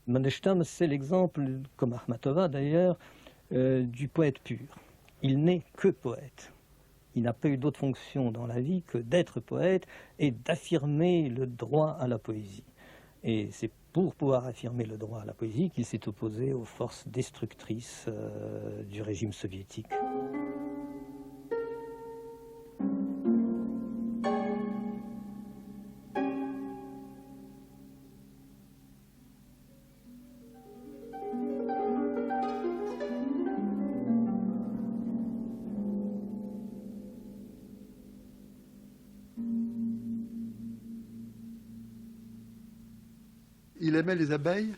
Mandelstam, c'est l'exemple, comme Akhmatova d'ailleurs, du poète pur. Il n'est que poète. Il n'a pas eu d'autre fonction dans la vie que d'être poète et d'affirmer le droit à la poésie. Et c'est pour pouvoir affirmer le droit à la poésie qu'il s'est opposé aux forces destructrices du régime soviétique. Il aimait les abeilles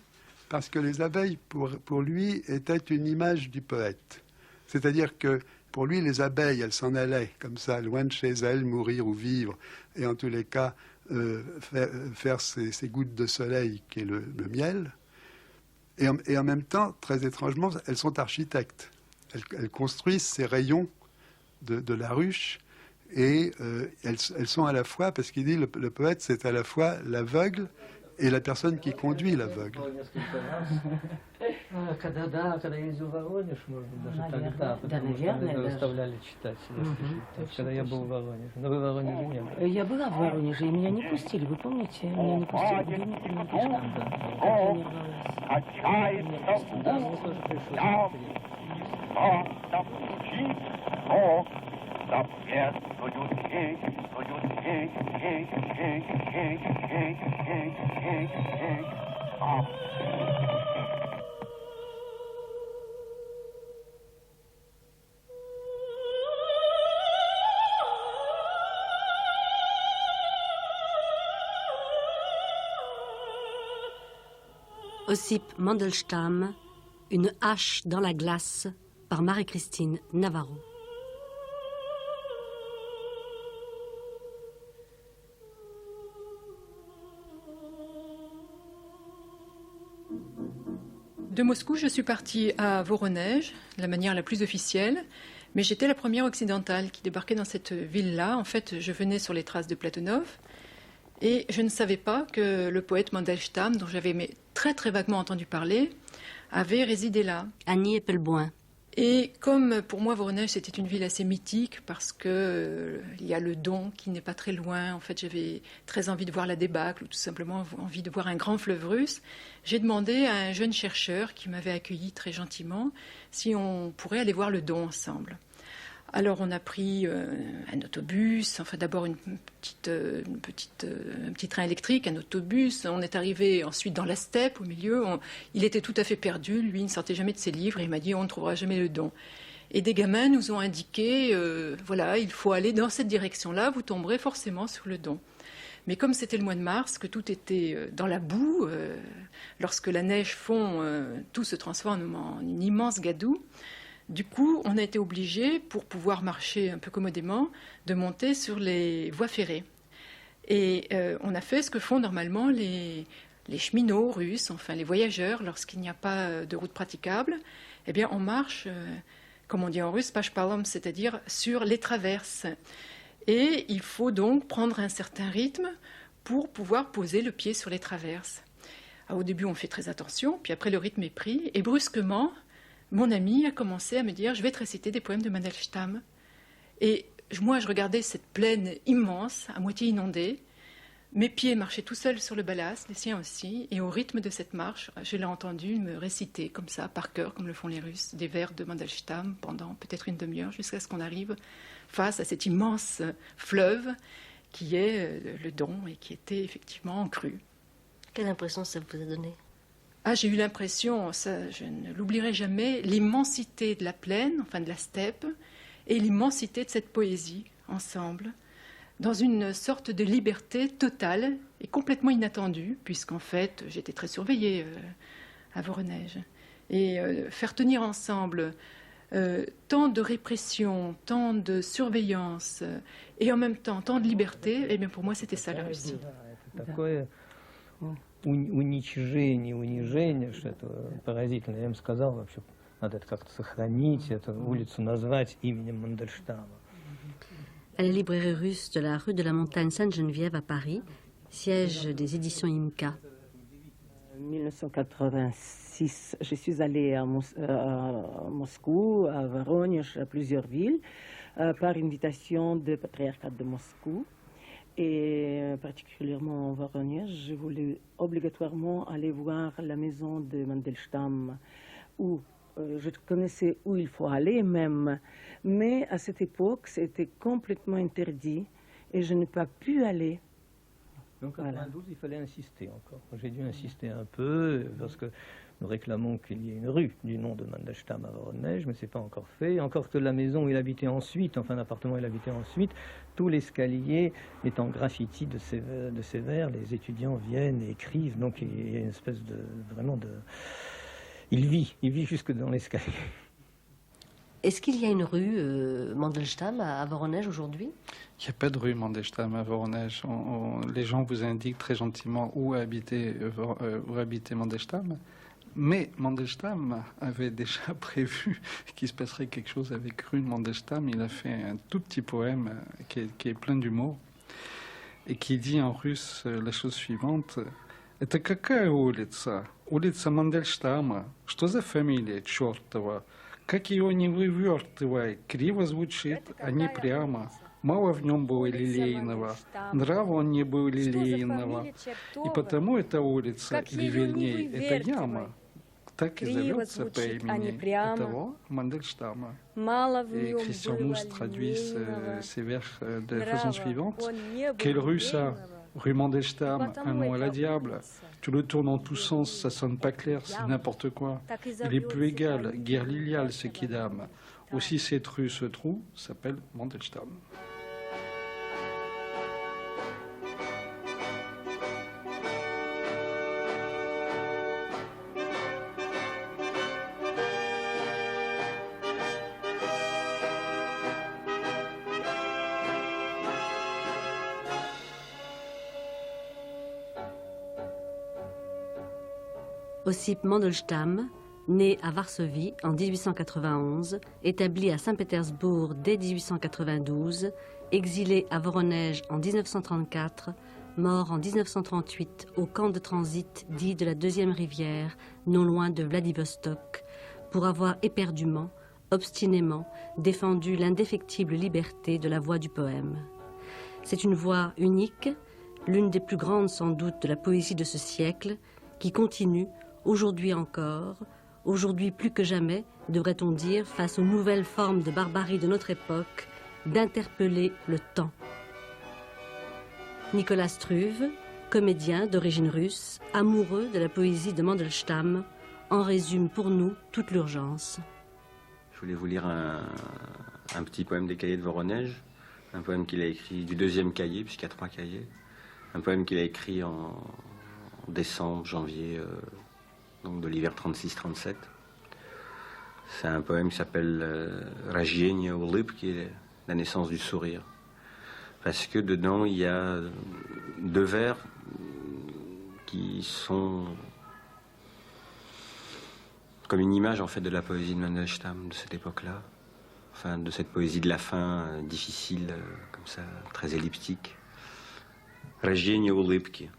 parce que les abeilles, pour lui, étaient une image du poète. C'est-à-dire que pour lui, les abeilles, elles s'en allaient comme ça, loin de chez elles, mourir ou vivre, et en tous les cas, faire ces gouttes de soleil qui est le miel. Et en même temps, très étrangement, elles sont architectes. Elles construisent ces rayons de la ruche, et elles sont à la fois, parce qu'il dit, le poète, c'est à la fois l'aveugle et la personne qui conduit l'aveugle. Когда ездил в Воронеж, может быть, даже тогда, потому что меня заставляли читать. Когда я был в Воронеже. Но вы в Воронеже не были. Я была в Воронеже, и меня не пустили, вы помните? Меня не пустили, где не помню. Да, мне тоже пришлось. Ossip Mandelstam, Une hache dans la glace, par Marie-Christine Navarro. De Moscou, je suis partie à Voronezh, de la manière la plus officielle, mais j'étais la première occidentale qui débarquait dans cette ville-là. En fait, je venais sur les traces de Platonov, et je ne savais pas que le poète Mandelstam, dont j'avais très très vaguement entendu parler, avait résidé là. Annie Eppelboin. Et comme pour moi Voronezh c'était une ville assez mythique parce que il y a le Don qui n'est pas très loin, en fait j'avais très envie de voir la débâcle ou tout simplement envie de voir un grand fleuve russe, j'ai demandé à un jeune chercheur qui m'avait accueilli très gentiment si on pourrait aller voir le Don ensemble. Alors on a pris un autobus, enfin d'abord un petit train électrique, un autobus. On est arrivé ensuite dans la steppe au milieu. Il était tout à fait perdu, lui il ne sortait jamais de ses livres et il m'a dit on ne trouvera jamais le Don. Et des gamins nous ont indiqué, voilà, il faut aller dans cette direction-là, vous tomberez forcément sur le Don. Mais comme c'était le mois de mars, que tout était dans la boue, lorsque la neige fond, tout se transforme en une immense gadoue. Du coup, on a été obligé, pour pouvoir marcher un peu commodément, de monter sur les voies ferrées. Et on a fait ce que font normalement les cheminots russes, enfin les voyageurs, lorsqu'il n'y a pas de route praticable. Eh bien, on marche, comme on dit en russe, pashpalom, c'est-à-dire sur les traverses. Et il faut donc prendre un certain rythme pour pouvoir poser le pied sur les traverses. Alors, au début, on fait très attention, puis après, le rythme est pris, et brusquement, mon ami a commencé à me dire « Je vais te réciter des poèmes de Mandelstam ». Et moi, je regardais cette plaine immense, à moitié inondée. Mes pieds marchaient tout seuls sur le ballast, les siens aussi. Et au rythme de cette marche, je l'ai entendu me réciter comme ça, par cœur, comme le font les Russes, des vers de Mandelstam pendant peut-être une demi-heure, jusqu'à ce qu'on arrive face à cet immense fleuve qui est le Don et qui était effectivement en crue. Quelle impression ça vous a donné ? Ah, j'ai eu l'impression, ça, je ne l'oublierai jamais, l'immensité de la plaine, enfin de la steppe, et l'immensité de cette poésie ensemble, dans une sorte de liberté totale et complètement inattendue, puisqu'en fait, j'étais très surveillée à Voronezh. Et faire tenir ensemble tant de répression, tant de surveillance, et en même temps tant de liberté, eh bien pour moi, c'était ça la Russie. Уничижение, унижение, что это поразительно. Я им сказал вообще, Надо это как-то сохранить, эту улицу назвать именем Мандельштама. À la librairie russe de la rue de la Montagne Sainte-Geneviève à Paris, siège des éditions IMCA. En 1986, je suis allée à Moscou, à Voronezh, à plusieurs villes, par invitation du patriarcat de Moscou. Et particulièrement en Voronezh, je voulais obligatoirement aller voir la maison de Mandelstam, où je connaissais où il faut aller même. Mais à cette époque, c'était complètement interdit et je n'ai pas pu aller. Donc en 1992, il fallait insister encore. J'ai dû insister un peu parce que nous réclamons qu'il y ait une rue du nom de Mandelstam à Voronezh, mais ce n'est pas encore fait. Encore que la maison où il habitait ensuite, enfin l'appartement où il habitait ensuite, tout l'escalier est en graffiti de ces vers. Les étudiants viennent et écrivent, donc il y a une espèce de vraiment de... Il vit jusque dans l'escalier. Est-ce qu'il y a une rue Mandelstam à Voronezh aujourd'hui? Il n'y a pas de rue Mandelstam à Voronezh. Les gens vous indiquent très gentiment où habitait Mandelstam. Mais Mandelstam avait déjà prévu qu'il se passerait quelque chose avec rue Mandelstam. Il a fait un tout petit poème qui est plein d'humour et qui dit en russe la chose suivante. Это какая улица? Улица Мандельштама. Что за фамилия чертова? Как ее не вывертывай, криво звучит, а не прямо. Мало в нем было лилейного, нрава он не был лилейного. И потому эта улица, или вернее, эта яма, так и зовется по имени этого Мандельштама. Et Christian Mousse traduit ces vers de la façon suivante. Quelle rue ça? Rue Mandelstam, un nom à la diable. Tu le tournes en tous sens, ça sonne pas clair, c'est n'importe quoi. Il est peu égal, guerre liliale, ce kidam. Aussi cette rue, ce trou, s'appelle Mandelstam. Ossip Mandelstam, né à Varsovie en 1891, établi à Saint-Pétersbourg dès 1892, exilé à Voronezh en 1934, mort en 1938 au camp de transit dit de la Deuxième Rivière, non loin de Vladivostok, pour avoir éperdument, obstinément défendu l'indéfectible liberté de la voix du poème. C'est une voix unique, l'une des plus grandes sans doute de la poésie de ce siècle, qui continue, aujourd'hui encore, aujourd'hui plus que jamais, devrait-on dire, face aux nouvelles formes de barbarie de notre époque, d'interpeller le temps. Nicolas Struve, comédien d'origine russe, amoureux de la poésie de Mandelstam, en résume pour nous toute l'urgence. Je voulais vous lire un petit poème des cahiers de Voronezh, un poème qu'il a écrit du deuxième cahier, puisqu'il y a 3 cahiers, un poème qu'il a écrit en décembre, janvier, donc de l'hiver 36-37. C'est un poème qui s'appelle Rajdienie ulыбки, la naissance du sourire. Parce que dedans, il y a 2 vers qui sont comme une image en fait de la poésie de Mandelstam de cette époque-là. Enfin, de cette poésie de la fin, difficile, comme ça, très elliptique. Рождение улыбки.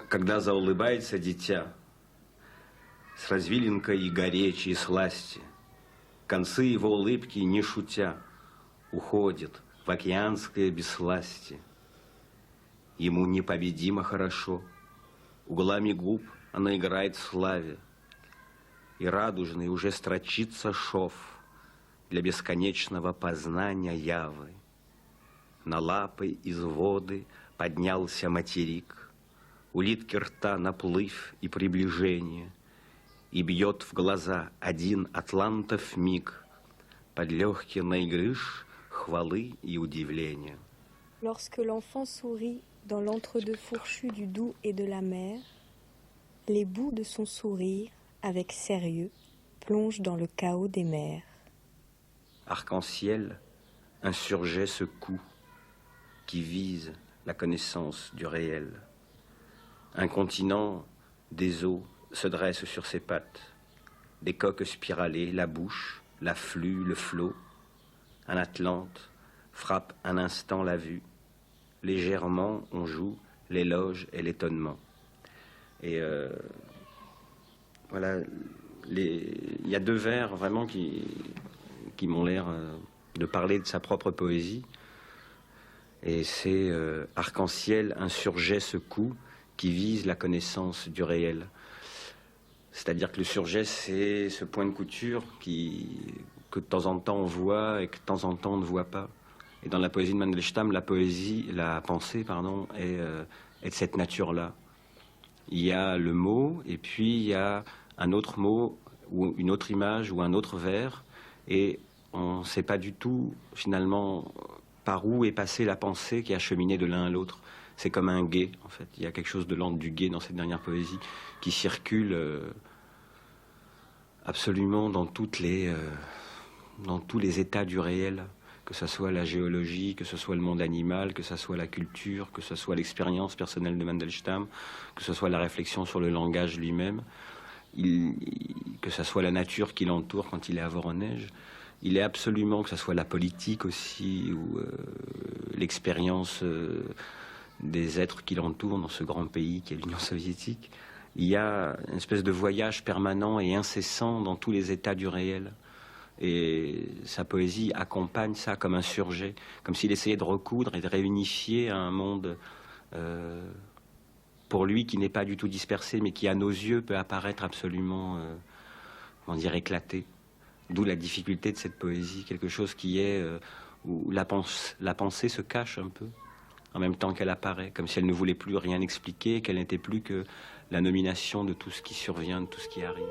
Когда заулыбается дитя, с развилинкой и горечи и сласти, концы его улыбки, не шутя, уходят в океанское бессластие. Ему непобедимо хорошо, углами губ она играет в славе, и радужный уже строчится шов для бесконечного познания явы. На лапы из воды поднялся материк, улитки рта наплыв и приближение, и бьет в глаза один атлантов миг под легкий наигрыш хвалы и удивления. Lorsque l'enfant sourit dans l'entre-deux fourchu du doux et de la mer, les bouts de son sourire, avec sérieux, plongent dans le chaos des mers. Arc-en-ciel insurgeait ce coup qui vise la connaissance du réel. Un continent des eaux se dresse sur ses pattes. des coques spiralées, la bouche, l'afflux, le flot. Un Atlante frappe un instant la vue. Légèrement, on joue l'éloge et l'étonnement. Et voilà, il y a deux vers vraiment qui m'ont l'air de parler de sa propre poésie. Et c'est arc-en-ciel, un surjet secoue qui vise la connaissance du réel. C'est-à-dire que le surjet, c'est ce point de couture que de temps en temps on voit et que de temps en temps on ne voit pas. Et dans la poésie de Mandelstam, la pensée, est de cette nature-là. Il y a le mot, et puis il y a un autre mot, ou une autre image, ou un autre vers, et on ne sait pas du tout, finalement, par où est passée la pensée qui a cheminé de l'un à l'autre. C'est comme un guet, en fait. Il y a quelque chose de l'ordre du guet dans cette dernière poésie, qui circule absolument dans tous les états du réel, que ce soit la géologie, que ce soit le monde animal, que ce soit la culture, que ce soit l'expérience personnelle de Mandelstam, que ce soit la réflexion sur le langage lui-même, que ce soit la nature qui l'entoure quand il est à Voronège. Il est absolument, que ce soit la politique aussi, ou l'expérience des êtres qui l'entourent dans ce grand pays qui est l'Union soviétique. Il y a une espèce de voyage permanent et incessant dans tous les états du réel. Et sa poésie accompagne ça comme un surjet, comme s'il essayait de recoudre et de réunifier un monde pour lui qui n'est pas du tout dispersé, mais qui à nos yeux peut apparaître absolument, éclaté. D'où la difficulté de cette poésie, quelque chose qui est où la pensée se cache un peu, en même temps qu'elle apparaît, comme si elle ne voulait plus rien expliquer, qu'elle n'était plus que la nomination de tout ce qui survient, de tout ce qui arrive.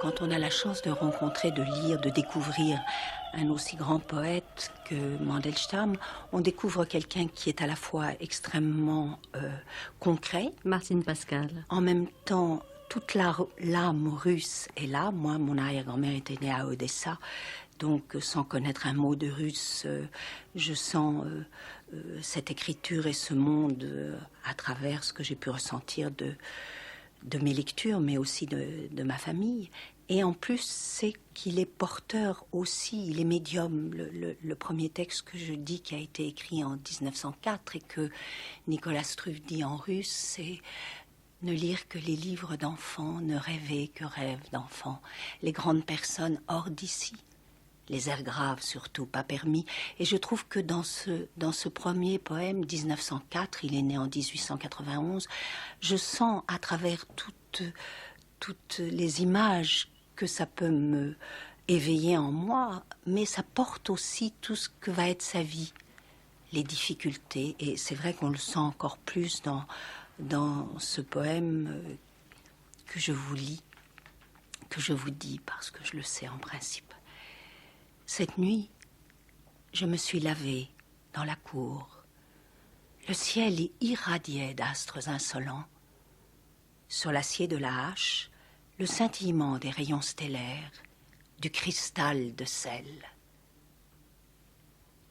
Quand on a la chance de rencontrer, de lire, de découvrir un aussi grand poète que Mandelstam, on découvre quelqu'un qui est à la fois extrêmement concret. Martine Pascal. En même temps, toute l'âme russe est là. Moi, mon arrière-grand-mère était née à Odessa, donc sans connaître un mot de russe, je sens cette écriture et ce monde à travers ce que j'ai pu ressentir de mes lectures, mais aussi de ma famille. Et en plus, c'est qu'il est porteur aussi, il est médium. Le premier texte que je dis qui a été écrit en 1904 et que Nicolas Struve dit en russe, c'est « Ne lire que les livres d'enfants, ne rêver que rêves d'enfants. Les grandes personnes hors d'ici. Les airs graves surtout, pas permis. » Et je trouve que dans ce premier poème, 1904, il est né en 1891, je sens à travers toutes les images que ça peut me éveiller en moi, mais ça porte aussi tout ce que va être sa vie, les difficultés. Et c'est vrai qu'on le sent encore plus dans ce poème que je vous lis, que je vous dis, parce que je le sais en principe. Cette nuit, je me suis lavée dans la cour. Le ciel y irradiait d'astres insolents. Sur l'acier de la hache, le scintillement des rayons stellaires, du cristal de sel.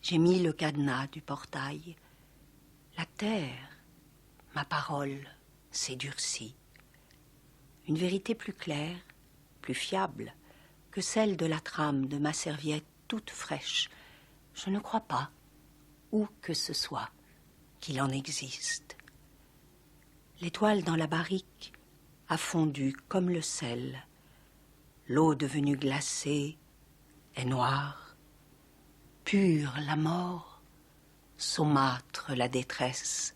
J'ai mis le cadenas du portail. La terre, ma parole, s'est durcie. Une vérité plus claire, plus fiable que celle de la trame de ma serviette toute fraîche. Je ne crois pas, où que ce soit, qu'il en existe. L'étoile dans la barrique a fondu comme le sel. L'eau devenue glacée est noire. Pure la mort, saumâtre la détresse,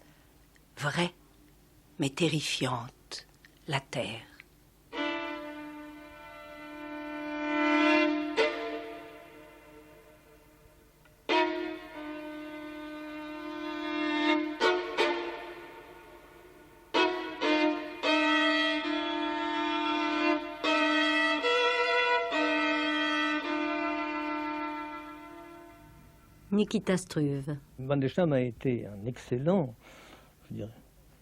vraie mais terrifiante la terre. Nikita Struve. Mandelstam a été un excellent, je dirais,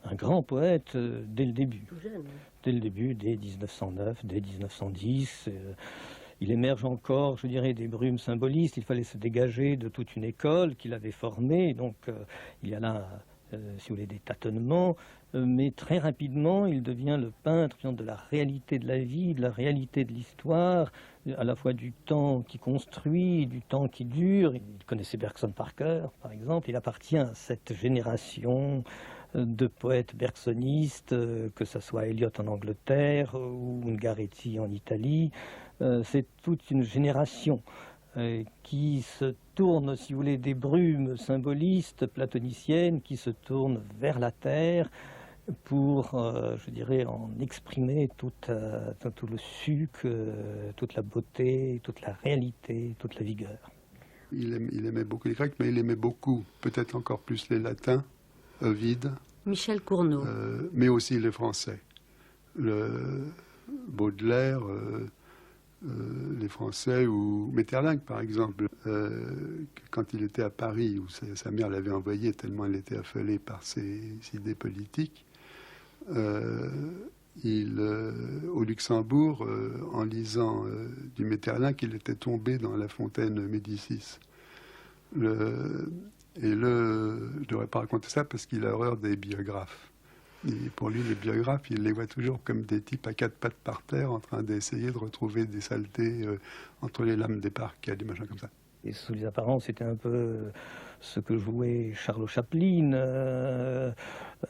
un grand poète dès le début. Dès le début, dès 1909, dès 1910. il émerge encore, je dirais, des brumes symbolistes. Il fallait se dégager de toute une école qu'il avait formée. Donc il y a là, si vous voulez, des tâtonnements. Mais très rapidement, il devient le peintre de la réalité de la vie, de la réalité de l'histoire, à la fois du temps qui construit, du temps qui dure. Il connaissait Bergson par cœur, par exemple. Il appartient à cette génération de poètes bergsonistes, que ce soit Eliot en Angleterre ou Ungaretti en Italie. C'est toute une génération qui se tourne, si vous voulez, des brumes symbolistes platoniciennes, qui se tourne vers la terre pour, je dirais, en exprimer tout le suc, toute la beauté, toute la réalité, toute la vigueur. Il aimait beaucoup les Grecs, mais il aimait beaucoup, peut-être encore plus les Latins, Ovide. Michel Cournot. Mais aussi les Français. Baudelaire, les Français, ou Maeterlinck, par exemple. Quand il était à Paris, où sa mère l'avait envoyé tellement elle était affolée par ses idées politiques, au Luxembourg, en lisant du Maeterlinck, il était tombé dans La Fontaine Médicis. Je ne devrais pas raconter ça parce qu'il a horreur des biographes. Et pour lui, les biographes, il les voit toujours comme des types à quatre pattes par terre en train d'essayer de retrouver des saletés entre les lames des parcs, des machins comme ça. Et sous les apparences, c'était un peu ce que jouait Charles Chaplin,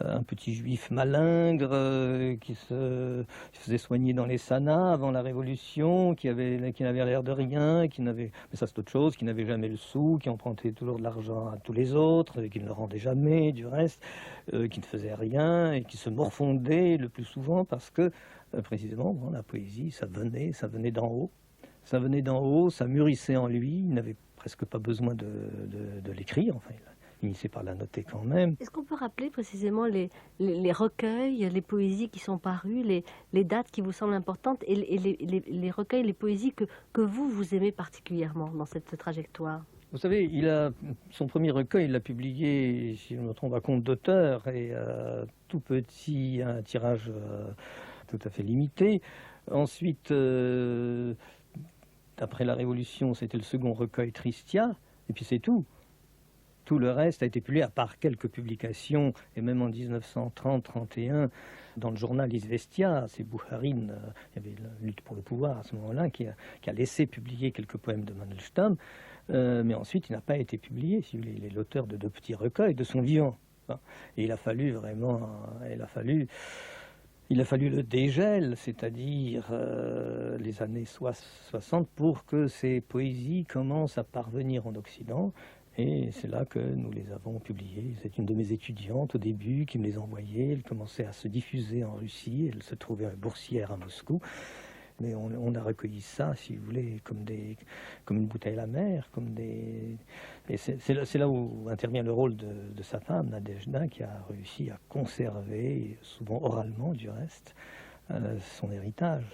un petit juif malingre qui se faisait soigner dans les sanas avant la Révolution, qui n'avait l'air de rien, mais ça c'est autre chose, qui n'avait jamais le sou, qui empruntait toujours de l'argent à tous les autres, qui ne le rendait jamais du reste, qui ne faisait rien et qui se morfondait le plus souvent parce que précisément la poésie, ça venait d'en haut. Ça venait d'en haut, ça mûrissait en lui, il n'avait presque pas besoin de l'écrire, enfin il finissait par la noter quand même. Est-ce qu'on peut rappeler précisément les recueils, les poésies qui sont parues, les dates qui vous semblent importantes et les recueils, les poésies que vous aimez particulièrement dans cette trajectoire? Vous savez, son premier recueil, il l'a publié, si je ne me trompe, à compte d'auteur, et tout petit, un tirage tout à fait limité. Ensuite, après la Révolution, c'était le second recueil Tristia, et puis c'est tout. Tout le reste a été publié, à part quelques publications, et même en 1930-31, dans le journal Izvestia, c'est Bouharine, il y avait la lutte pour le pouvoir à ce moment-là, qui a laissé publier quelques poèmes de Mandelstam, mais ensuite il n'a pas été publié, si vous voulez, il est l'auteur de 2 petits recueils de son vivant. Et il a fallu le dégel, c'est-à-dire les années 60, pour que ces poésies commencent à parvenir en Occident. Et c'est là que nous les avons publiées. C'est une de mes étudiantes au début qui me les envoyait. Elles commençaient à se diffuser en Russie. Elle se trouvait boursière à Moscou. Mais on a recueilli ça, si vous voulez, comme une bouteille à la mer. Et c'est là où intervient le rôle de sa femme, Nadejda, qui a réussi à conserver, souvent oralement du reste, son héritage.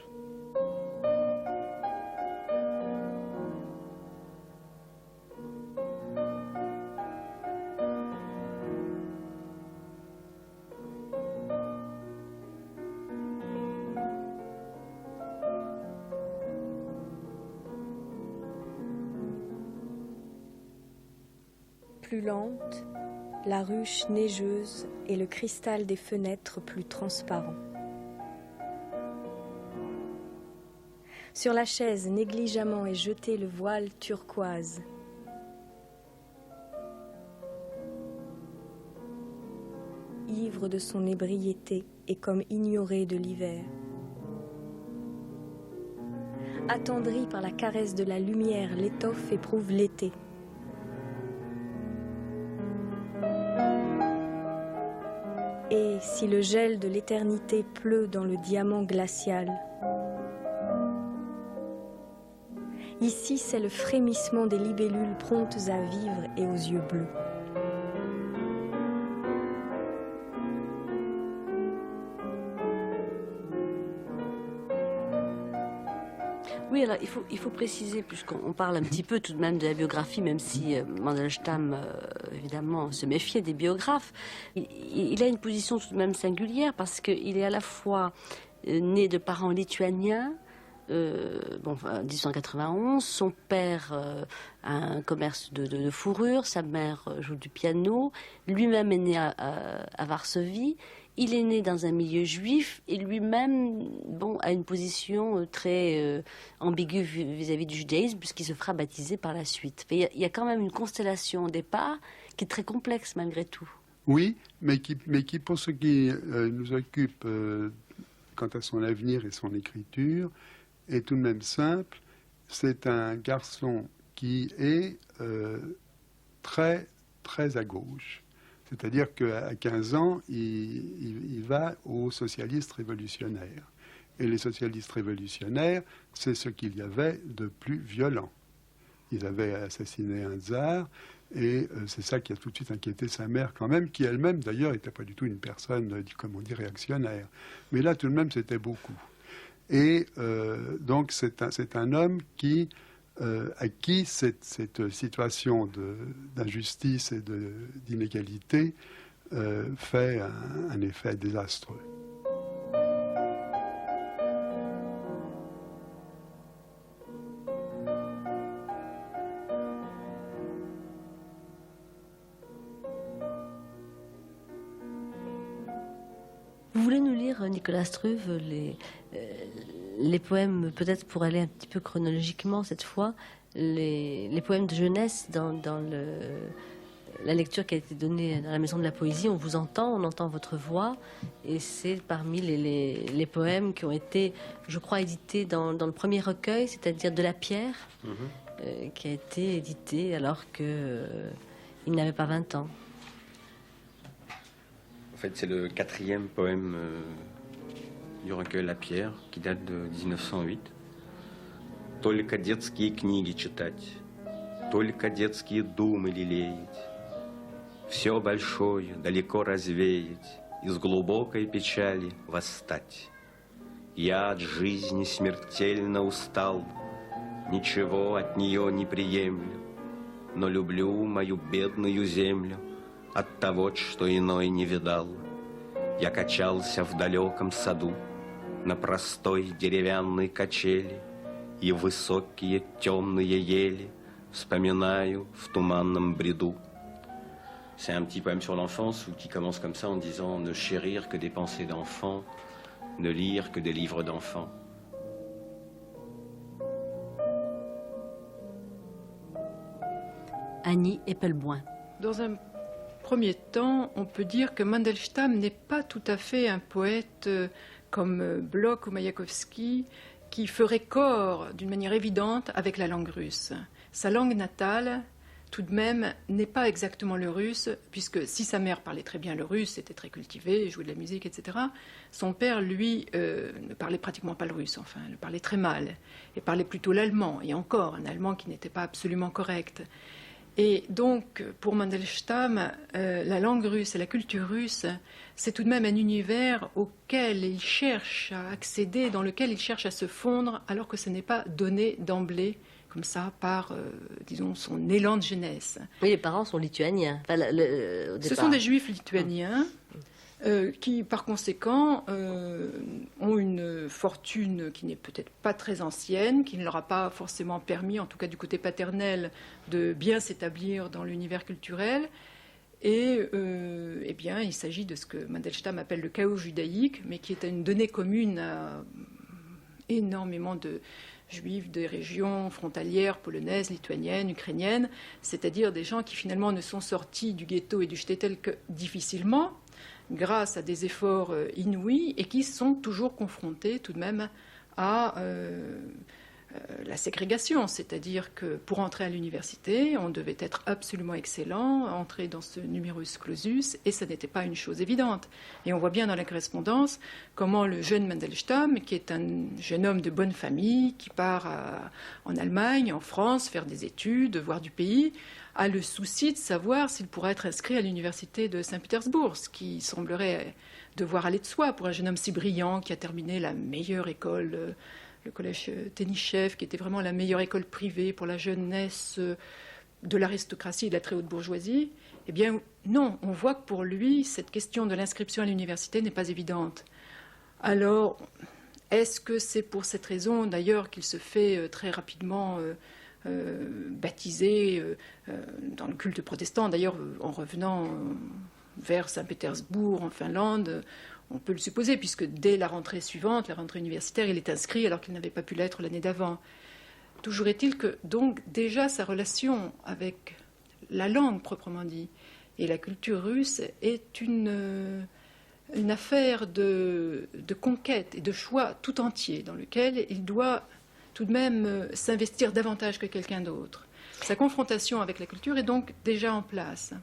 Plus lente, la ruche neigeuse et le cristal des fenêtres plus transparent. Sur la chaise, négligemment est jeté le voile turquoise. Ivre de son ébriété et comme ignoré de l'hiver. Attendri par la caresse de la lumière, l'étoffe éprouve l'été. Et si le gel de l'éternité pleut dans le diamant glacial, ici c'est le frémissement des libellules promptes à vivre et aux yeux bleus. Oui, alors il faut préciser, puisqu'on parle un petit peu tout de même de la biographie, même si Mandelstam, évidemment, se méfiait des biographes. Il a une position tout de même singulière, parce qu'il est à la fois né de parents lituaniens, 1891. Son père a un commerce de fourrure, sa mère joue du piano. Lui-même est né à Varsovie. Il est né dans un milieu juif et lui-même a une position très ambiguë vis-à-vis du judaïsme puisqu'il se fera baptiser par la suite. Il y a quand même une constellation au départ qui est très complexe malgré tout. Oui, mais qui pour ce qui nous occupe quant à son avenir et son écriture, est tout de même simple. C'est un garçon qui est très, très à gauche. C'est-à-dire qu'à 15 ans, il va aux socialistes révolutionnaires. Et les socialistes révolutionnaires, c'est ce qu'il y avait de plus violent. Ils avaient assassiné un tsar, et c'est ça qui a tout de suite inquiété sa mère quand même, qui elle-même d'ailleurs n'était pas du tout une personne, comme on dit, réactionnaire. Mais là, tout de même, c'était beaucoup. Et donc, c'est un homme qui... à qui cette situation d'injustice et d'inégalité fait un effet désastreux. Vous voulez nous lire, Nicolas Struve, les poèmes, peut-être pour aller un petit peu chronologiquement cette fois, les poèmes de jeunesse dans la lecture qui a été donnée dans la Maison de la Poésie. On vous entend, on entend votre voix, et c'est parmi les poèmes qui ont été, je crois, édités dans le premier recueil, c'est-à-dire De la Pierre, qui a été édité alors qu'il n'avait pas 20 ans. En fait, c'est le 4e poème du recueil La Pierre, qui date de 1908. Только детские книги читать, только детские думы лелеять, все большое далеко развеять, из глубокой печали восстать. Я от жизни смертельно устал, ничего от нее не приемлю, но люблю мою бедную землю от того, что иной не видал. Я качался в далеком саду на простой деревянной качели, и высокие темные ели вспоминаю в туманном бреду. C'est un petit poème sur l'enfance qui commence comme ça en disant ne chérir que des pensées d'enfants, ne lire que des livres d'enfants. Annie Eppelboin. Dans un premier temps, on peut dire que Mandelstam n'est pas tout à fait un poète comme Bloch ou Mayakovsky qui ferait corps d'une manière évidente avec la langue russe. Sa langue natale, tout de même, n'est pas exactement le russe, puisque si sa mère parlait très bien le russe, était très cultivée, jouait de la musique, etc., son père, lui, ne parlait pratiquement pas le russe, enfin, le parlait très mal, et parlait plutôt l'allemand, et encore un allemand qui n'était pas absolument correct. Et donc, pour Mandelstam, la langue russe et la culture russe, c'est tout de même un univers auquel il cherche à accéder, dans lequel il cherche à se fondre, alors que ce n'est pas donné d'emblée, comme ça, par, disons, son élan de jeunesse. Oui, les parents sont lituaniens. Enfin, au départ. Ce sont des juifs lituaniens qui, par conséquent, ont une fortune qui n'est peut-être pas très ancienne, qui ne leur a pas forcément permis, en tout cas du côté paternel, de bien s'établir dans l'univers culturel. Et eh bien, il s'agit de ce que Mandelstam appelle le chaos judaïque, mais qui est une donnée commune à énormément de juifs des régions frontalières, polonaises, lituaniennes, ukrainiennes, c'est-à-dire des gens qui finalement ne sont sortis du ghetto et du shtetl que difficilement, grâce à des efforts inouïs, et qui sont toujours confrontés tout de même à la ségrégation, c'est-à-dire que pour entrer à l'université, on devait être absolument excellent, entrer dans ce numerus clausus, et ça n'était pas une chose évidente. Et on voit bien dans la correspondance comment le jeune Mandelstam, qui est un jeune homme de bonne famille, qui part en Allemagne, en France, faire des études, voir du pays, a le souci de savoir s'il pourra être inscrit à l'université de Saint-Pétersbourg, ce qui semblerait devoir aller de soi pour un jeune homme si brillant qui a terminé la meilleure école, le collège Ténichev, qui était vraiment la meilleure école privée pour la jeunesse de l'aristocratie et de la très haute bourgeoisie. Eh bien, non, on voit que pour lui, cette question de l'inscription à l'université n'est pas évidente. Alors, Est-ce que c'est pour cette raison, d'ailleurs, qu'il se fait très rapidement baptiser dans le culte protestant, d'ailleurs, en revenant vers Saint-Pétersbourg, en Finlande, on peut le supposer, puisque dès la rentrée suivante, la rentrée universitaire, il est inscrit alors qu'il n'avait pas pu l'être l'année d'avant. Toujours est-il que, donc, déjà, sa relation avec la langue, proprement dit, et la culture russe est une affaire de conquête et de choix tout entier, dans lequel il doit tout de même s'investir davantage que quelqu'un d'autre. Sa confrontation avec la culture est donc déjà en place.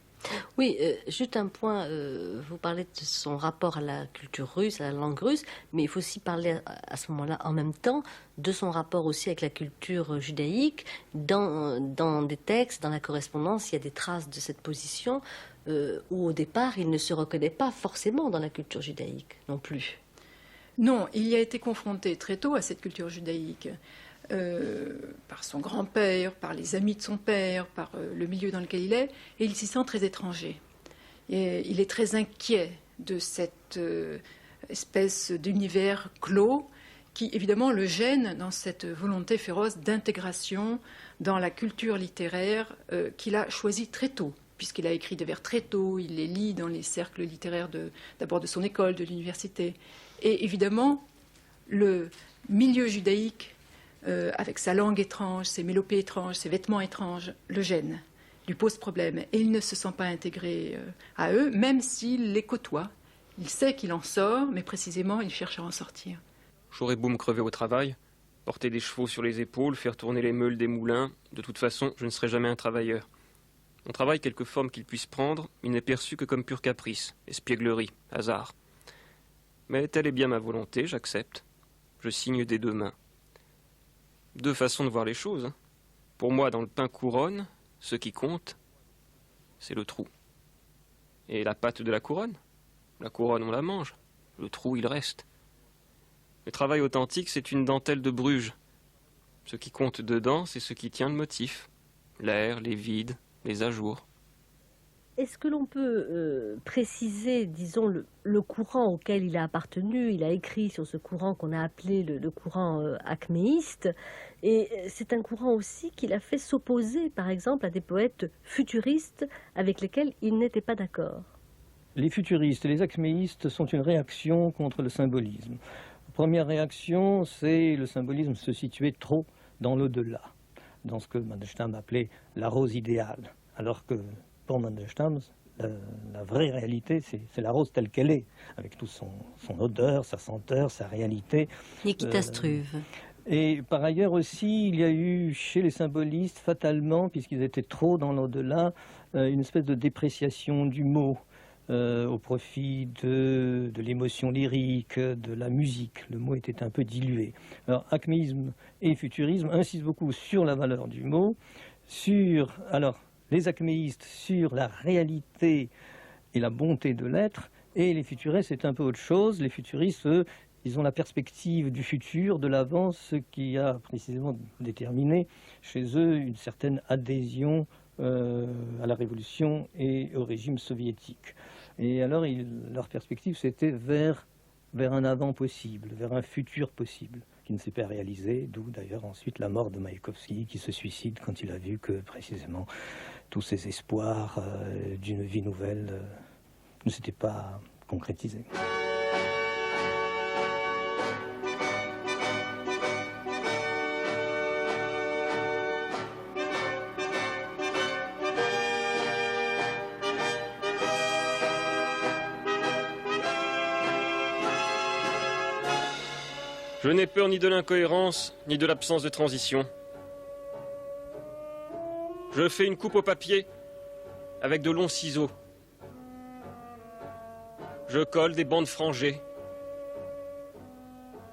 Oui, juste un point, vous parlez de son rapport à la culture russe, à la langue russe, mais il faut aussi parler à ce moment-là, en même temps, de son rapport aussi avec la culture judaïque. Dans des textes, dans la correspondance, il y a des traces de cette position où au départ, il ne se reconnaît pas forcément dans la culture judaïque non plus. Non, il y a été confronté très tôt à cette culture judaïque. Par son grand-père, par les amis de son père, par le milieu dans lequel il est, et il s'y sent très étranger. Et il est très inquiet de cette espèce d'univers clos qui, évidemment, le gêne dans cette volonté féroce d'intégration dans la culture littéraire qu'il a choisie très tôt, puisqu'il a écrit des vers très tôt, il les lit dans les cercles littéraires d'abord de son école, de l'université. Et évidemment, le milieu judaïque avec sa langue étrange, ses mélopées étranges, ses vêtements étranges, le gêne, lui pose problème. Et il ne se sent pas intégré à eux, même s'il les côtoie. Il sait qu'il en sort, mais précisément, il cherche à en sortir. J'aurais beau me crever au travail, porter des chevaux sur les épaules, faire tourner les meules des moulins, de toute façon, je ne serai jamais un travailleur. Mon travail, quelque forme qu'il puisse prendre, il n'est perçu que comme pur caprice, espièglerie, hasard. Mais telle est bien ma volonté, j'accepte. Je signe des deux mains. Deux façons de voir les choses. Pour moi, dans le pain couronne, ce qui compte, c'est le trou. Et la pâte de la couronne? La couronne, on la mange. Le trou, il reste. Le travail authentique, c'est une dentelle de Bruges. Ce qui compte dedans, c'est ce qui tient le motif. L'air, les vides, les ajours. Est-ce que l'on peut préciser, disons, le courant auquel il a appartenu? Il a écrit sur ce courant qu'on a appelé le courant acméiste, et c'est un courant aussi qu'il a fait s'opposer, par exemple, à des poètes futuristes avec lesquels il n'était pas d'accord. Les futuristes et les acméistes sont une réaction contre le symbolisme. Première réaction, c'est le symbolisme se situer trop dans l'au-delà, dans ce que Mandelstam appelait la rose idéale, alors que pour Mandelstam, la vraie réalité, c'est la rose telle qu'elle est, avec toute son odeur, sa senteur, sa réalité. Nikita Struve. Et par ailleurs aussi, il y a eu chez les symbolistes, fatalement, puisqu'ils étaient trop dans l'au-delà, une espèce de dépréciation du mot au profit de l'émotion lyrique, de la musique. Le mot était un peu dilué. Alors, acméisme et futurisme insistent beaucoup sur la valeur du mot, les acméistes sur la réalité et la bonté de l'être, et les futuristes, c'est un peu autre chose. Les futuristes, eux, ils ont la perspective du futur, de l'avant, ce qui a précisément déterminé chez eux une certaine adhésion à la révolution et au régime soviétique. Et alors, leur perspective, c'était vers un avant possible, vers un futur possible, qui ne s'est pas réalisé, d'où d'ailleurs ensuite la mort de Maïkovski, qui se suicide quand il a vu que précisément tous ses espoirs d'une vie nouvelle ne s'étaient pas concrétisés. Je n'ai peur ni de l'incohérence, ni de l'absence de transition. Je fais une coupe au papier avec de longs ciseaux. Je colle des bandes frangées.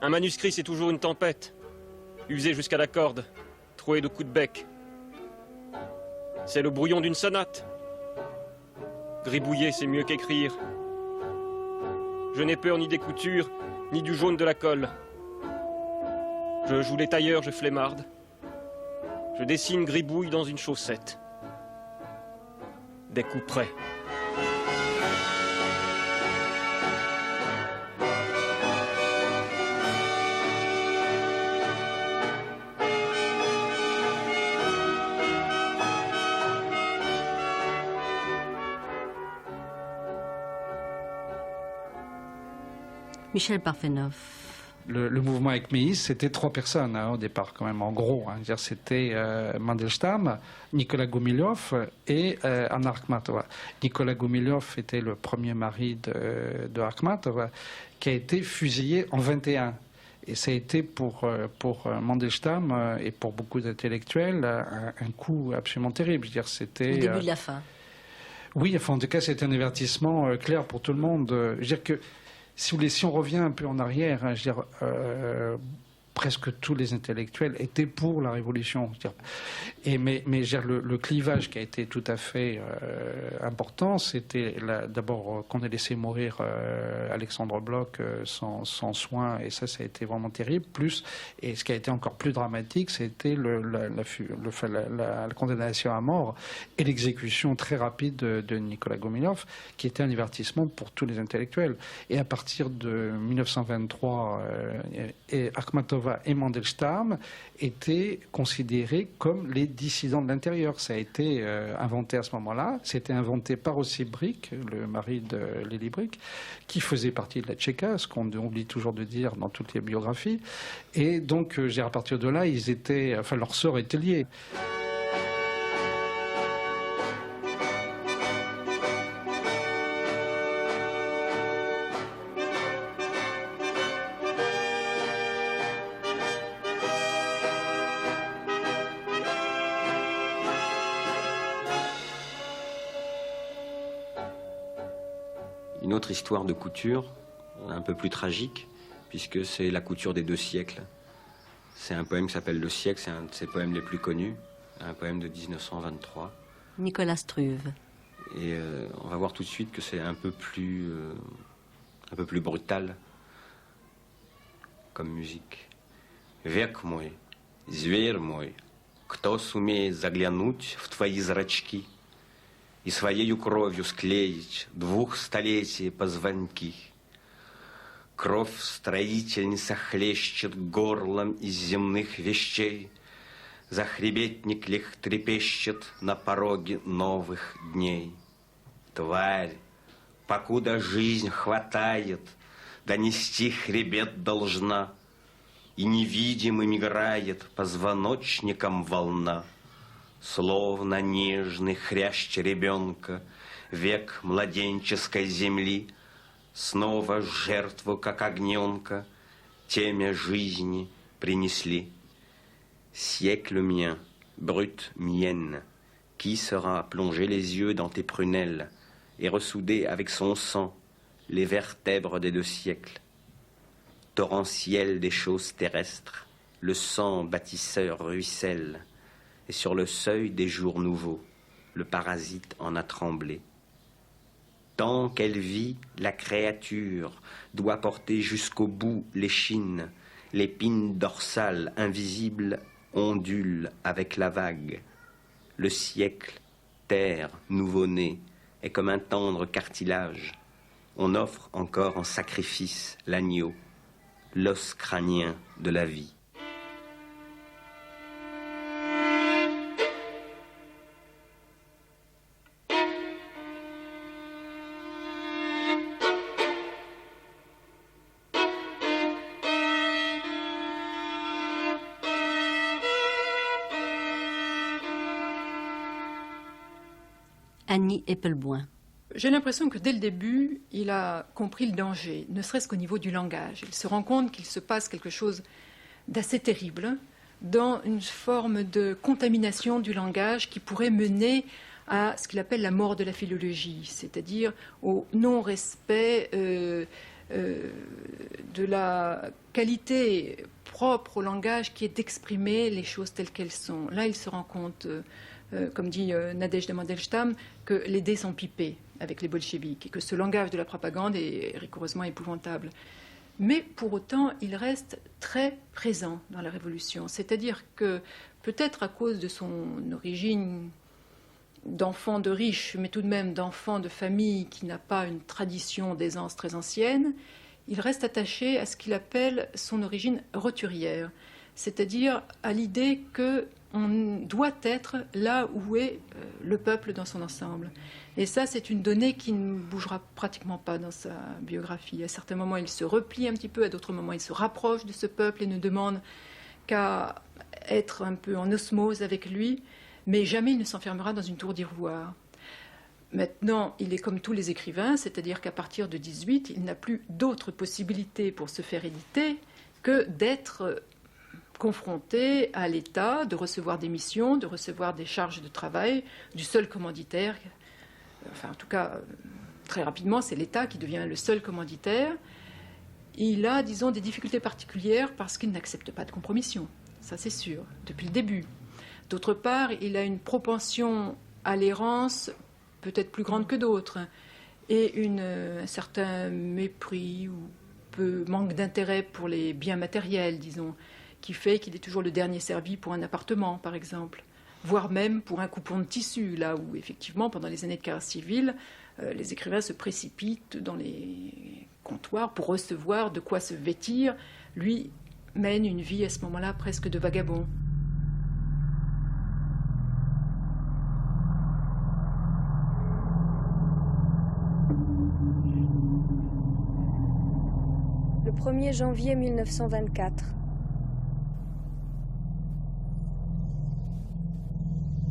Un manuscrit, c'est toujours une tempête, usé jusqu'à la corde, troué de coups de bec. C'est le brouillon d'une sonate. Gribouiller, c'est mieux qu'écrire. Je n'ai peur ni des coutures, ni du jaune de la colle. Je joue les tailleurs, je flemmarde. Je dessine gribouille dans une chaussette. Des coups près. Michel Parfenoff. Le mouvement Ekmeis, c'était 3 personnes au départ, quand même, en gros. C'était Mandelstam, Nicolas Goumilev et Anna Akhmatova. Nicolas Goumilev était le premier mari de Akhmatova, qui a été fusillé en 21. Et ça a été pour Mandelstam et pour beaucoup d'intellectuels un coup absolument terrible. C'était le début de la fin. Oui, enfin, en tout cas, c'était un avertissement clair pour tout le monde. Je veux dire que, si vous voulez, si on revient un peu en arrière, je veux dire, presque tous les intellectuels étaient pour la révolution. Mais le clivage qui a été tout à fait important, c'était d'abord qu'on ait laissé mourir Alexandre Bloch sans soin, et ça a été vraiment terrible. Plus, et ce qui a été encore plus dramatique, c'était la condamnation à mort et l'exécution très rapide de Nicolas Goumilev, qui était un avertissement pour tous les intellectuels. Et à partir de 1923, Akhmatova et Mandelstam étaient considérés comme les dissidents de l'intérieur. Ça a été inventé à ce moment-là. C'était inventé par Ossip Brik, le mari de Lili Brik, qui faisait partie de la Tchéka, ce qu'on oublie toujours de dire dans toutes les biographies. Et donc, à partir de là, leur sort était lié. Une autre histoire de couture, un peu plus tragique, puisque c'est la couture des 2 siècles. C'est un poème qui s'appelle Le siècle, c'est un de ses poèmes les plus connus, un poème de 1923. Nicolas Struve. Et on va voir tout de suite que c'est un peu plus brutal comme musique. Век мой, зверь мой, кто сумеет заглянуть в твои зрачки и своею кровью склеить 2 столетий позвонки. Кровь строительница хлещет горлом из земных вещей, захребетник лих трепещет на пороге новых дней. Тварь, покуда жизнь хватает, донести хребет должна, и невидимым играет позвоночником волна. Словно нежный хрящ ребенка, век младенческой земли, снова жертву, как огненка, темя жизни принесли. Siècle mien, brute mienne, qui sera plonger les yeux dans tes prunelles et ressouder avec son sang les vertèbres des 2 siècles. Torrentiel des choses terrestres, le sang bâtisseur ruisselle, et sur le seuil des jours nouveaux, le parasite en a tremblé. Tant qu'elle vit, la créature doit porter jusqu'au bout l'échine, l'épine dorsale invisible ondule avec la vague. Le siècle, terre, nouveau-né, est comme un tendre cartilage. On offre encore en sacrifice l'agneau, l'os crânien de la vie. Annie Eppelboin. J'ai l'impression que dès le début, il a compris le danger, ne serait-ce qu'au niveau du langage. Il se rend compte qu'il se passe quelque chose d'assez terrible dans une forme de contamination du langage qui pourrait mener à ce qu'il appelle la mort de la philologie, c'est-à-dire au non-respect de la qualité propre au langage qui est d'exprimer les choses telles qu'elles sont. Là, il se rend compte, comme dit Nadejda Mandelstam, que les dés sont pipés avec les bolcheviks et que ce langage de la propagande est rigoureusement épouvantable. Mais pour autant, il reste très présent dans la Révolution. C'est-à-dire que, peut-être à cause de son origine d'enfant de riches, mais tout de même d'enfant de famille qui n'a pas une tradition d'aisance très ancienne, il reste attaché à ce qu'il appelle son origine roturière, c'est-à-dire à l'idée que on doit être là où est le peuple dans son ensemble. Et ça, c'est une donnée qui ne bougera pratiquement pas dans sa biographie. À certains moments, il se replie un petit peu, à d'autres moments, il se rapproche de ce peuple et ne demande qu'à être un peu en osmose avec lui, mais jamais il ne s'enfermera dans une tour d'ivoire. Maintenant, il est comme tous les écrivains, c'est-à-dire qu'à partir de 18, il n'a plus d'autre possibilité pour se faire éditer que d'être confronté à l'État, de recevoir des missions, de recevoir des charges de travail du seul commanditaire. Enfin, en tout cas, très rapidement, c'est l'État qui devient le seul commanditaire. Il a, disons, des difficultés particulières parce qu'il n'accepte pas de compromission. Ça, c'est sûr, depuis le début. D'autre part, il a une propension à l'errance peut-être plus grande que d'autres et un certain mépris ou manque d'intérêt pour les biens matériels, disons, qui fait qu'il est toujours le dernier servi pour un appartement, par exemple, voire même pour un coupon de tissu, là où, effectivement, pendant les années de guerre civile, les écrivains se précipitent dans les comptoirs pour recevoir de quoi se vêtir. Lui mène une vie, à ce moment-là, presque de vagabond. Le 1er janvier 1924.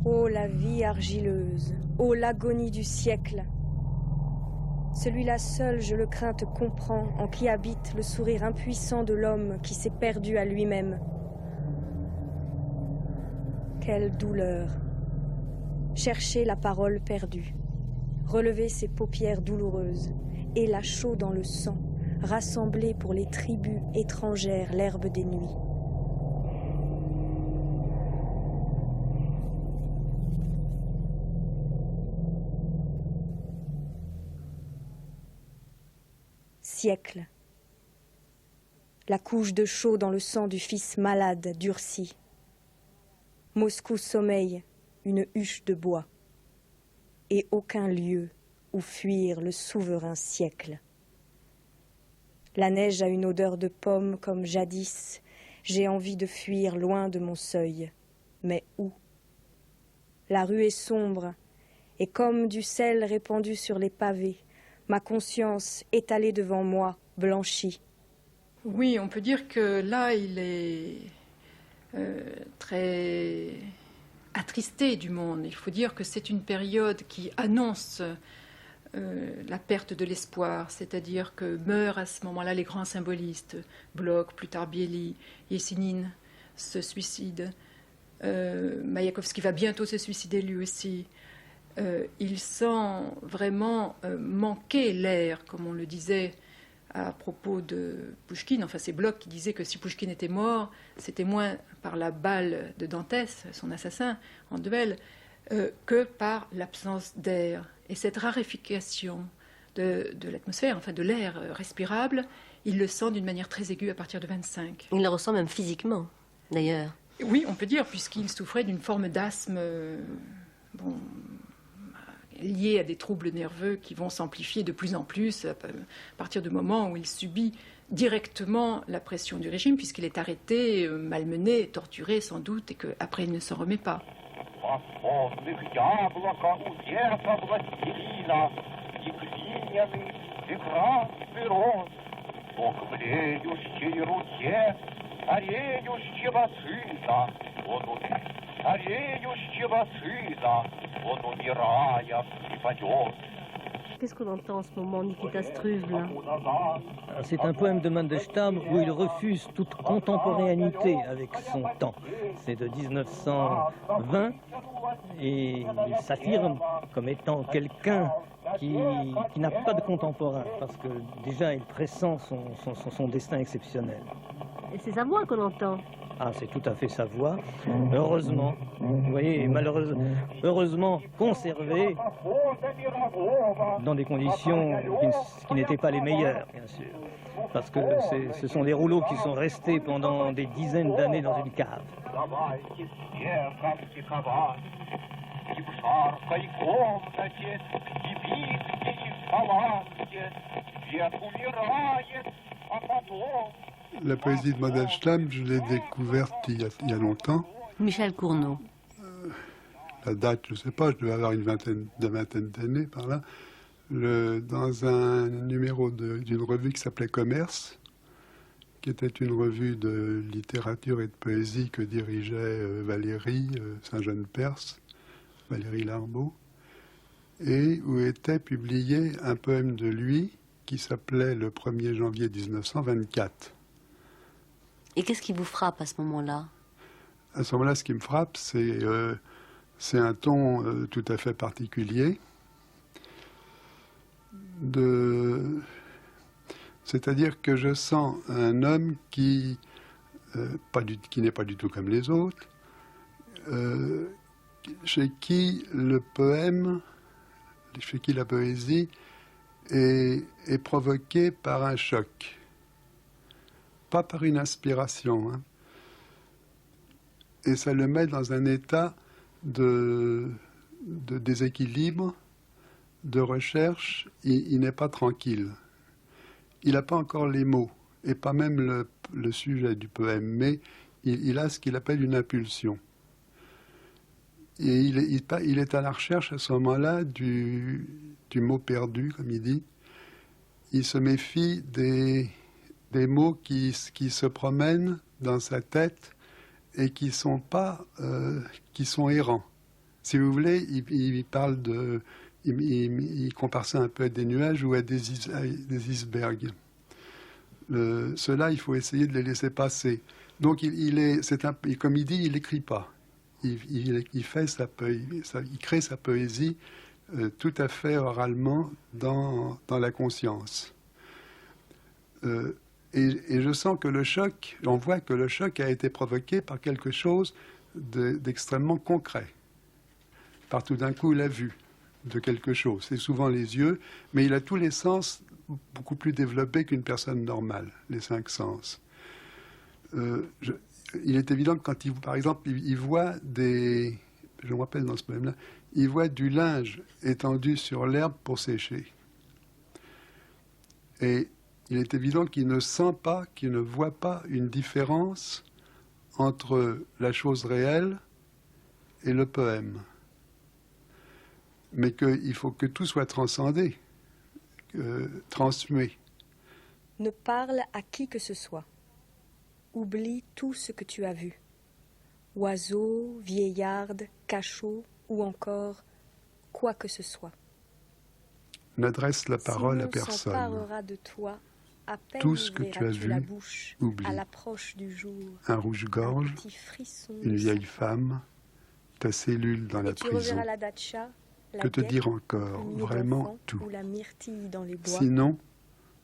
Ô la vie argileuse, ô l'agonie du siècle. Celui-là seul, je le crains, te comprend, en qui habite le sourire impuissant de l'homme qui s'est perdu à lui-même. Quelle douleur! Chercher la parole perdue, relever ses paupières douloureuses, et la chaux dans le sang, rassembler pour les tribus étrangères l'herbe des nuits. Siècle. La couche de chaux dans le sang du fils malade durci. Moscou sommeille, une huche de bois. Et aucun lieu où fuir le souverain siècle. La neige a une odeur de pomme comme jadis. J'ai envie de fuir loin de mon seuil. Mais où? La rue est sombre, et comme du sel répandu sur les pavés, ma conscience étalée devant moi, blanchie. Oui, on peut dire que là, il est très attristé du monde. Il faut dire que c'est une période qui annonce la perte de l'espoir, c'est-à-dire que meurent à ce moment-là les grands symbolistes, Bloch, plus tard Bieli, Yesinine se suicide, Mayakovsky va bientôt se suicider lui aussi. Il sent vraiment manquer l'air, comme on le disait à propos de Pouchkine. Enfin, c'est Bloch qui disait que si Pouchkine était mort, c'était moins par la balle de Dantès, son assassin, en duel, que par l'absence d'air. Et cette raréfication de l'atmosphère, enfin de l'air respirable, il le sent d'une manière très aiguë à partir de 25. Il le ressent même physiquement, d'ailleurs. Oui, on peut dire, puisqu'il souffrait d'une forme d'asthme liée à des troubles nerveux qui vont s'amplifier de plus en plus à partir du moment où il subit directement la pression du régime, puisqu'il est arrêté, malmené, torturé sans doute, et qu'après il ne s'en remet pas. Qu'est-ce qu'on entend en ce moment, Nikita Struve, là? C'est un poème de Mandelstam où il refuse toute contemporanéité avec son temps. C'est de 1920 et il s'affirme comme étant quelqu'un qui n'a pas de contemporain parce que déjà il pressent son destin exceptionnel. Et c'est sa voix qu'on entend. Ah, c'est tout à fait sa voix. Heureusement, vous voyez, heureusement conservée dans des conditions qui n'étaient pas les meilleures, bien sûr. Parce que ce sont des rouleaux qui sont restés pendant des dizaines d'années dans une cave. La poésie de Mandelstam, je l'ai découverte il y a longtemps. Michel Cournot. La date, je ne sais pas, je devais avoir une vingtaine d'années par là. Dans un numéro d'une revue qui s'appelait Commerce, qui était une revue de littérature et de poésie que dirigeait Valérie Saint-Jean-Perse, Valérie Larbaud, et où était publié un poème de lui qui s'appelait Le 1er janvier 1924. Et qu'est-ce qui vous frappe à ce moment-là? À ce moment-là, ce qui me frappe, c'est un ton tout à fait particulier. C'est-à-dire que je sens un homme qui n'est pas du tout comme les autres, chez qui le poème, chez qui la poésie est provoquée par un choc, pas par une inspiration, hein. Et ça le met dans un état de déséquilibre, de recherche. Il n'est pas tranquille. Il n'a pas encore les mots, et pas même le sujet du poème, mais il a ce qu'il appelle une impulsion. Et il est à la recherche à ce moment-là du mot perdu, comme il dit. Il se méfie des mots qui se promènent dans sa tête et qui sont errants. Si vous voulez, il parle il compare ça un peu à des nuages ou à des icebergs. Ceux-là, il faut essayer de les laisser passer. Donc, comme il dit, il n'écrit pas. Il crée sa poésie tout à fait oralement dans la conscience. Et je sens que on voit que le choc a été provoqué par quelque chose d'extrêmement concret. Par tout d'un coup la vue de quelque chose. C'est souvent les yeux, mais il a tous les sens beaucoup plus développés qu'une personne normale, les 5 sens. Il est évident que quand par exemple, il voit je me rappelle dans ce poème-là, il voit du linge étendu sur l'herbe pour sécher. Et il est évident qu'il ne sent pas, qu'il ne voit pas une différence entre la chose réelle et le poème. Mais qu'il faut que tout soit transcendé, transmué. Ne parle à qui que ce soit. Oublie tout ce que tu as vu. Oiseaux, vieillardes, cachots ou encore quoi que ce soit. N'adresse la parole à personne. S'emparera de toi, à peine tout ce que tu as vu, la bouche, oublie. à l'approche du jour, un rouge-gorge, une vieille femme, ta cellule dans la prison. La datcha, que te dire encore, vraiment tout. Dans les bois, sinon,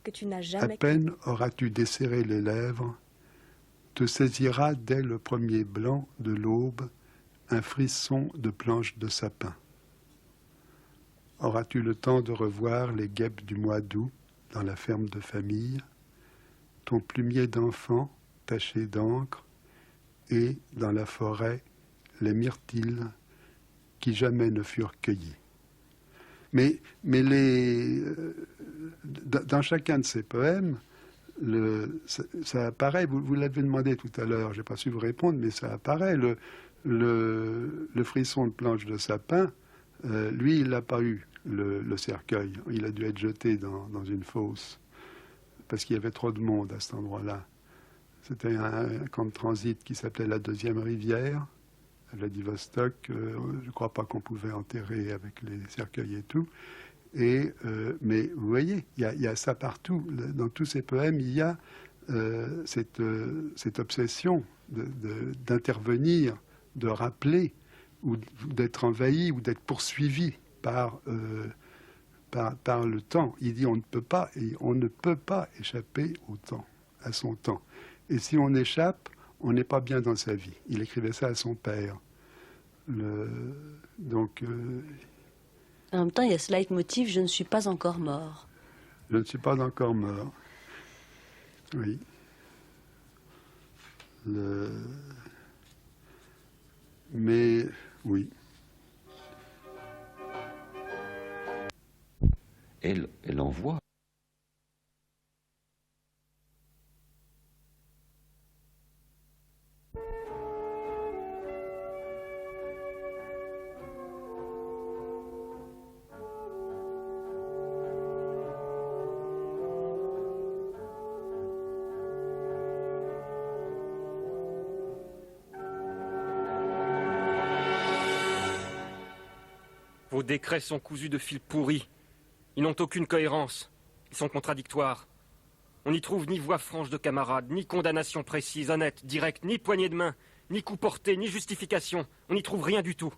que tu n'as jamais à peine auras-tu desserré les lèvres, te saisira dès le premier blanc de l'aube un frisson de planches de sapin. Auras-tu le temps de revoir les guêpes du mois d'août dans la ferme de famille, ton plumier d'enfant taché d'encre, et, dans la forêt, les myrtilles qui jamais ne furent cueillis. Mais dans chacun de ces poèmes, ça apparaît, vous l'avez demandé tout à l'heure, je n'ai pas su vous répondre, mais ça apparaît, le frisson de planche de sapin, lui, il n'a pas eu le cercueil, il a dû être jeté dans une fosse, parce qu'il y avait trop de monde à cet endroit-là. C'était un camp de transit qui s'appelait la Deuxième Rivière, à Vladivostok. Je ne crois pas qu'on pouvait enterrer avec les cercueils et tout. Mais vous voyez, il y a ça partout. Dans tous ces poèmes, il y a cette obsession d'intervenir, de rappeler, ou d'être envahi, ou d'être poursuivi par le temps. Il dit on ne peut pas échapper au temps, à son temps. Et si on échappe, on n'est pas bien dans sa vie. Il écrivait ça à son père. Donc, en même temps, il y a ce leitmotiv « Je ne suis pas encore mort ». Je ne suis pas encore mort. Oui. Mais, oui. Elle envoie. Vos décrets sont cousus de fils pourris. Ils n'ont aucune cohérence. Ils sont contradictoires. On n'y trouve ni voix franche de camarades, ni condamnation précise, honnête, directe, ni poignée de main, ni coup porté, ni justification. On n'y trouve rien du tout.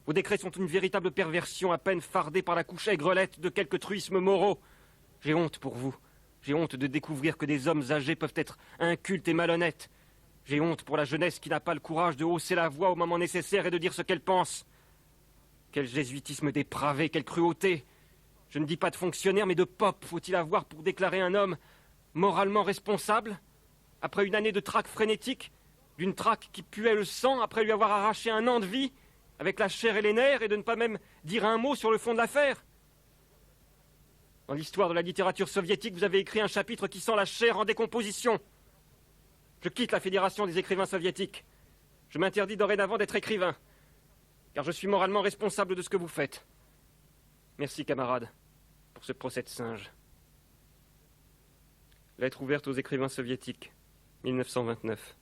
Vos décrets sont une véritable perversion, à peine fardée par la couche aigrelette de quelques truismes moraux. J'ai honte pour vous. J'ai honte de découvrir que des hommes âgés peuvent être incultes et malhonnêtes. J'ai honte pour la jeunesse qui n'a pas le courage de hausser la voix au moment nécessaire et de dire ce qu'elle pense. Quel jésuitisme dépravé, quelle cruauté. Je ne dis pas de fonctionnaire, mais de pop faut-il avoir pour déclarer un homme moralement responsable, après une année de traque frénétique, d'une traque qui puait le sang, après lui avoir arraché un an de vie, avec la chair et les nerfs, et de ne pas même dire un mot sur le fond de l'affaire. Dans l'histoire de la littérature soviétique, vous avez écrit un chapitre qui sent la chair en décomposition. Je quitte la Fédération des écrivains soviétiques. Je m'interdis dorénavant d'être écrivain, car je suis moralement responsable de ce que vous faites. Merci, camarades, pour ce procès de singe. Lettre ouverte aux écrivains soviétiques, 1929.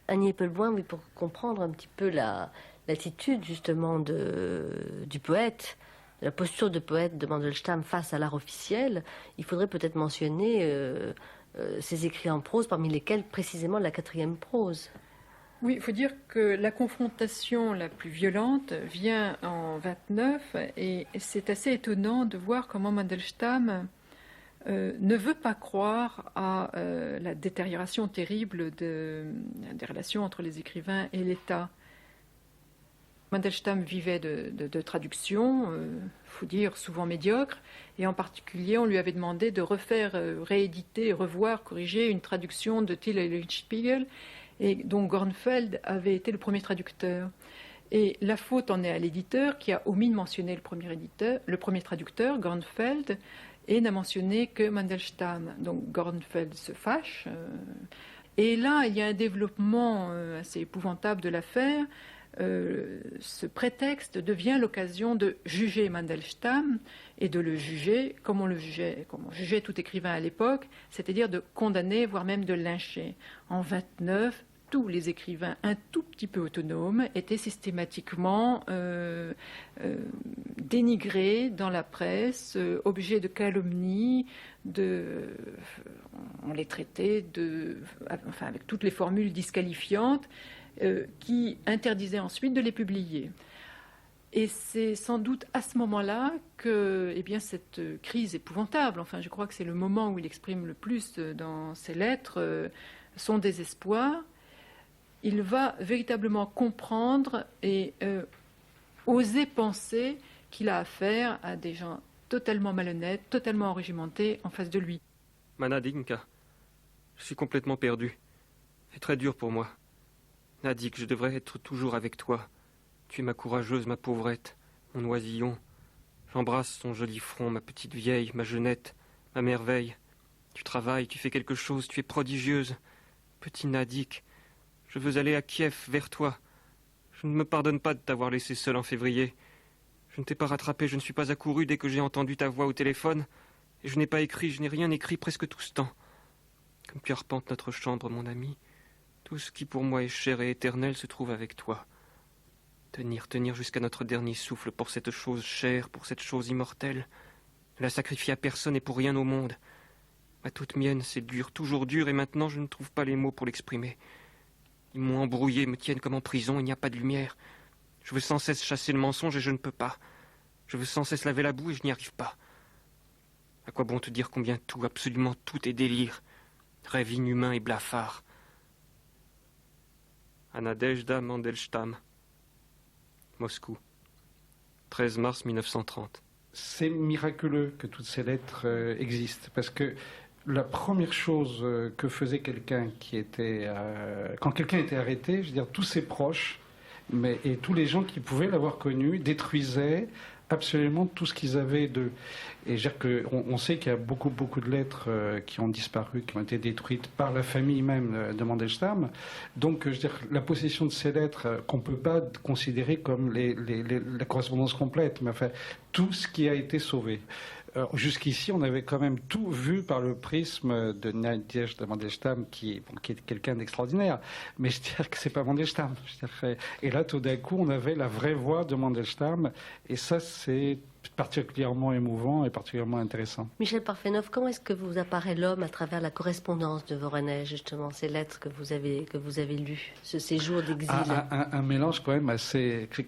Annie Eppelboin, oui, pour comprendre un petit peu l'attitude justement du poète, la posture de poète de Mandelstam face à l'art officiel, il faudrait peut-être mentionner ses écrits en prose, parmi lesquels précisément la 4e prose. Oui, il faut dire que la confrontation la plus violente vient en 29 et c'est assez étonnant de voir comment Mandelstam ne veut pas croire à la détérioration terrible des relations entre les écrivains et l'État. Mandelstam vivait de traductions, faut dire souvent médiocres, et en particulier on lui avait demandé de refaire, rééditer, revoir, corriger une traduction de Till Eulenspiegel, et dont Gornfeld avait été le premier traducteur. Et la faute en est à l'éditeur qui a omis de mentionner le premier traducteur, Gornfeld, et n'a mentionné que Mandelstam. Donc Gornfeld se fâche. Et là, il y a un développement assez épouvantable de l'affaire. Ce prétexte devient l'occasion de juger Mandelstam et de le juger comme on jugeait tout écrivain à l'époque, c'est-à-dire de condamner, voire même de lyncher. En 29, tous les écrivains un tout petit peu autonomes étaient systématiquement dénigrés dans la presse, objets de calomnie, on les traitait avec toutes les formules disqualifiantes, qui interdisait ensuite de les publier. Et c'est sans doute à ce moment-là que cette crise épouvantable, enfin je crois que c'est le moment où il exprime le plus dans ses lettres son désespoir, il va véritablement comprendre et oser penser qu'il a affaire à des gens totalement malhonnêtes, totalement enrégimentés en face de lui. Manadinka, je suis complètement perdu. C'est très dur pour moi. Nadik, je devrais être toujours avec toi. Tu es ma courageuse, ma pauvrette, mon oisillon. J'embrasse ton joli front, ma petite vieille, ma jeunette, ma merveille. Tu travailles, tu fais quelque chose, tu es prodigieuse. Petit Nadik, je veux aller à Kiev, vers toi. Je ne me pardonne pas de t'avoir laissé seul en février. Je ne t'ai pas rattrapé, je ne suis pas accouru dès que j'ai entendu ta voix au téléphone. Et je n'ai pas écrit, je n'ai rien écrit presque tout ce temps. Comme tu arpentes notre chambre, mon ami, tout ce qui pour moi est cher et éternel se trouve avec toi. Tenir jusqu'à notre dernier souffle pour cette chose chère, pour cette chose immortelle. Ne la sacrifier à personne et pour rien au monde. Ma toute mienne, c'est dur, toujours dur, et maintenant je ne trouve pas les mots pour l'exprimer. Ils m'ont embrouillé, me tiennent comme en prison, il n'y a pas de lumière. Je veux sans cesse chasser le mensonge et je ne peux pas. Je veux sans cesse laver la boue et je n'y arrive pas. À quoi bon te dire combien tout, absolument tout est délire, rêve inhumain et blafard. Nadejda Mandelstam, Moscou, 13 mars 1930. C'est miraculeux que toutes ces lettres existent, parce que la première chose que faisait quelqu'un qui était... quand quelqu'un était arrêté, je veux dire, tous ses proches et tous les gens qui pouvaient l'avoir connu détruisaient absolument tout ce qu'ils avaient de... Et je veux dire qu'on sait qu'il y a beaucoup de lettres qui ont disparu, qui ont été détruites par la famille même de Mandelstam. Donc, je veux dire, la possession de ces lettres, qu'on ne peut pas considérer comme la correspondance complète, mais enfin, tout ce qui a été sauvé. jusqu'ici, on avait quand même tout vu par le prisme de Nadezhda Mandelstam, qui est quelqu'un d'extraordinaire. Mais je dirais que c'est pas Mandelstam. Et là, tout d'un coup, on avait la vraie voix de Mandelstam. Et ça, c'est particulièrement émouvant et particulièrement intéressant. Michel Parfenoff, comment est-ce que vous apparaît l'homme à travers la correspondance de Voronezh, justement, ces lettres que vous avez lues, ce séjour d'exil? Un mélange quand même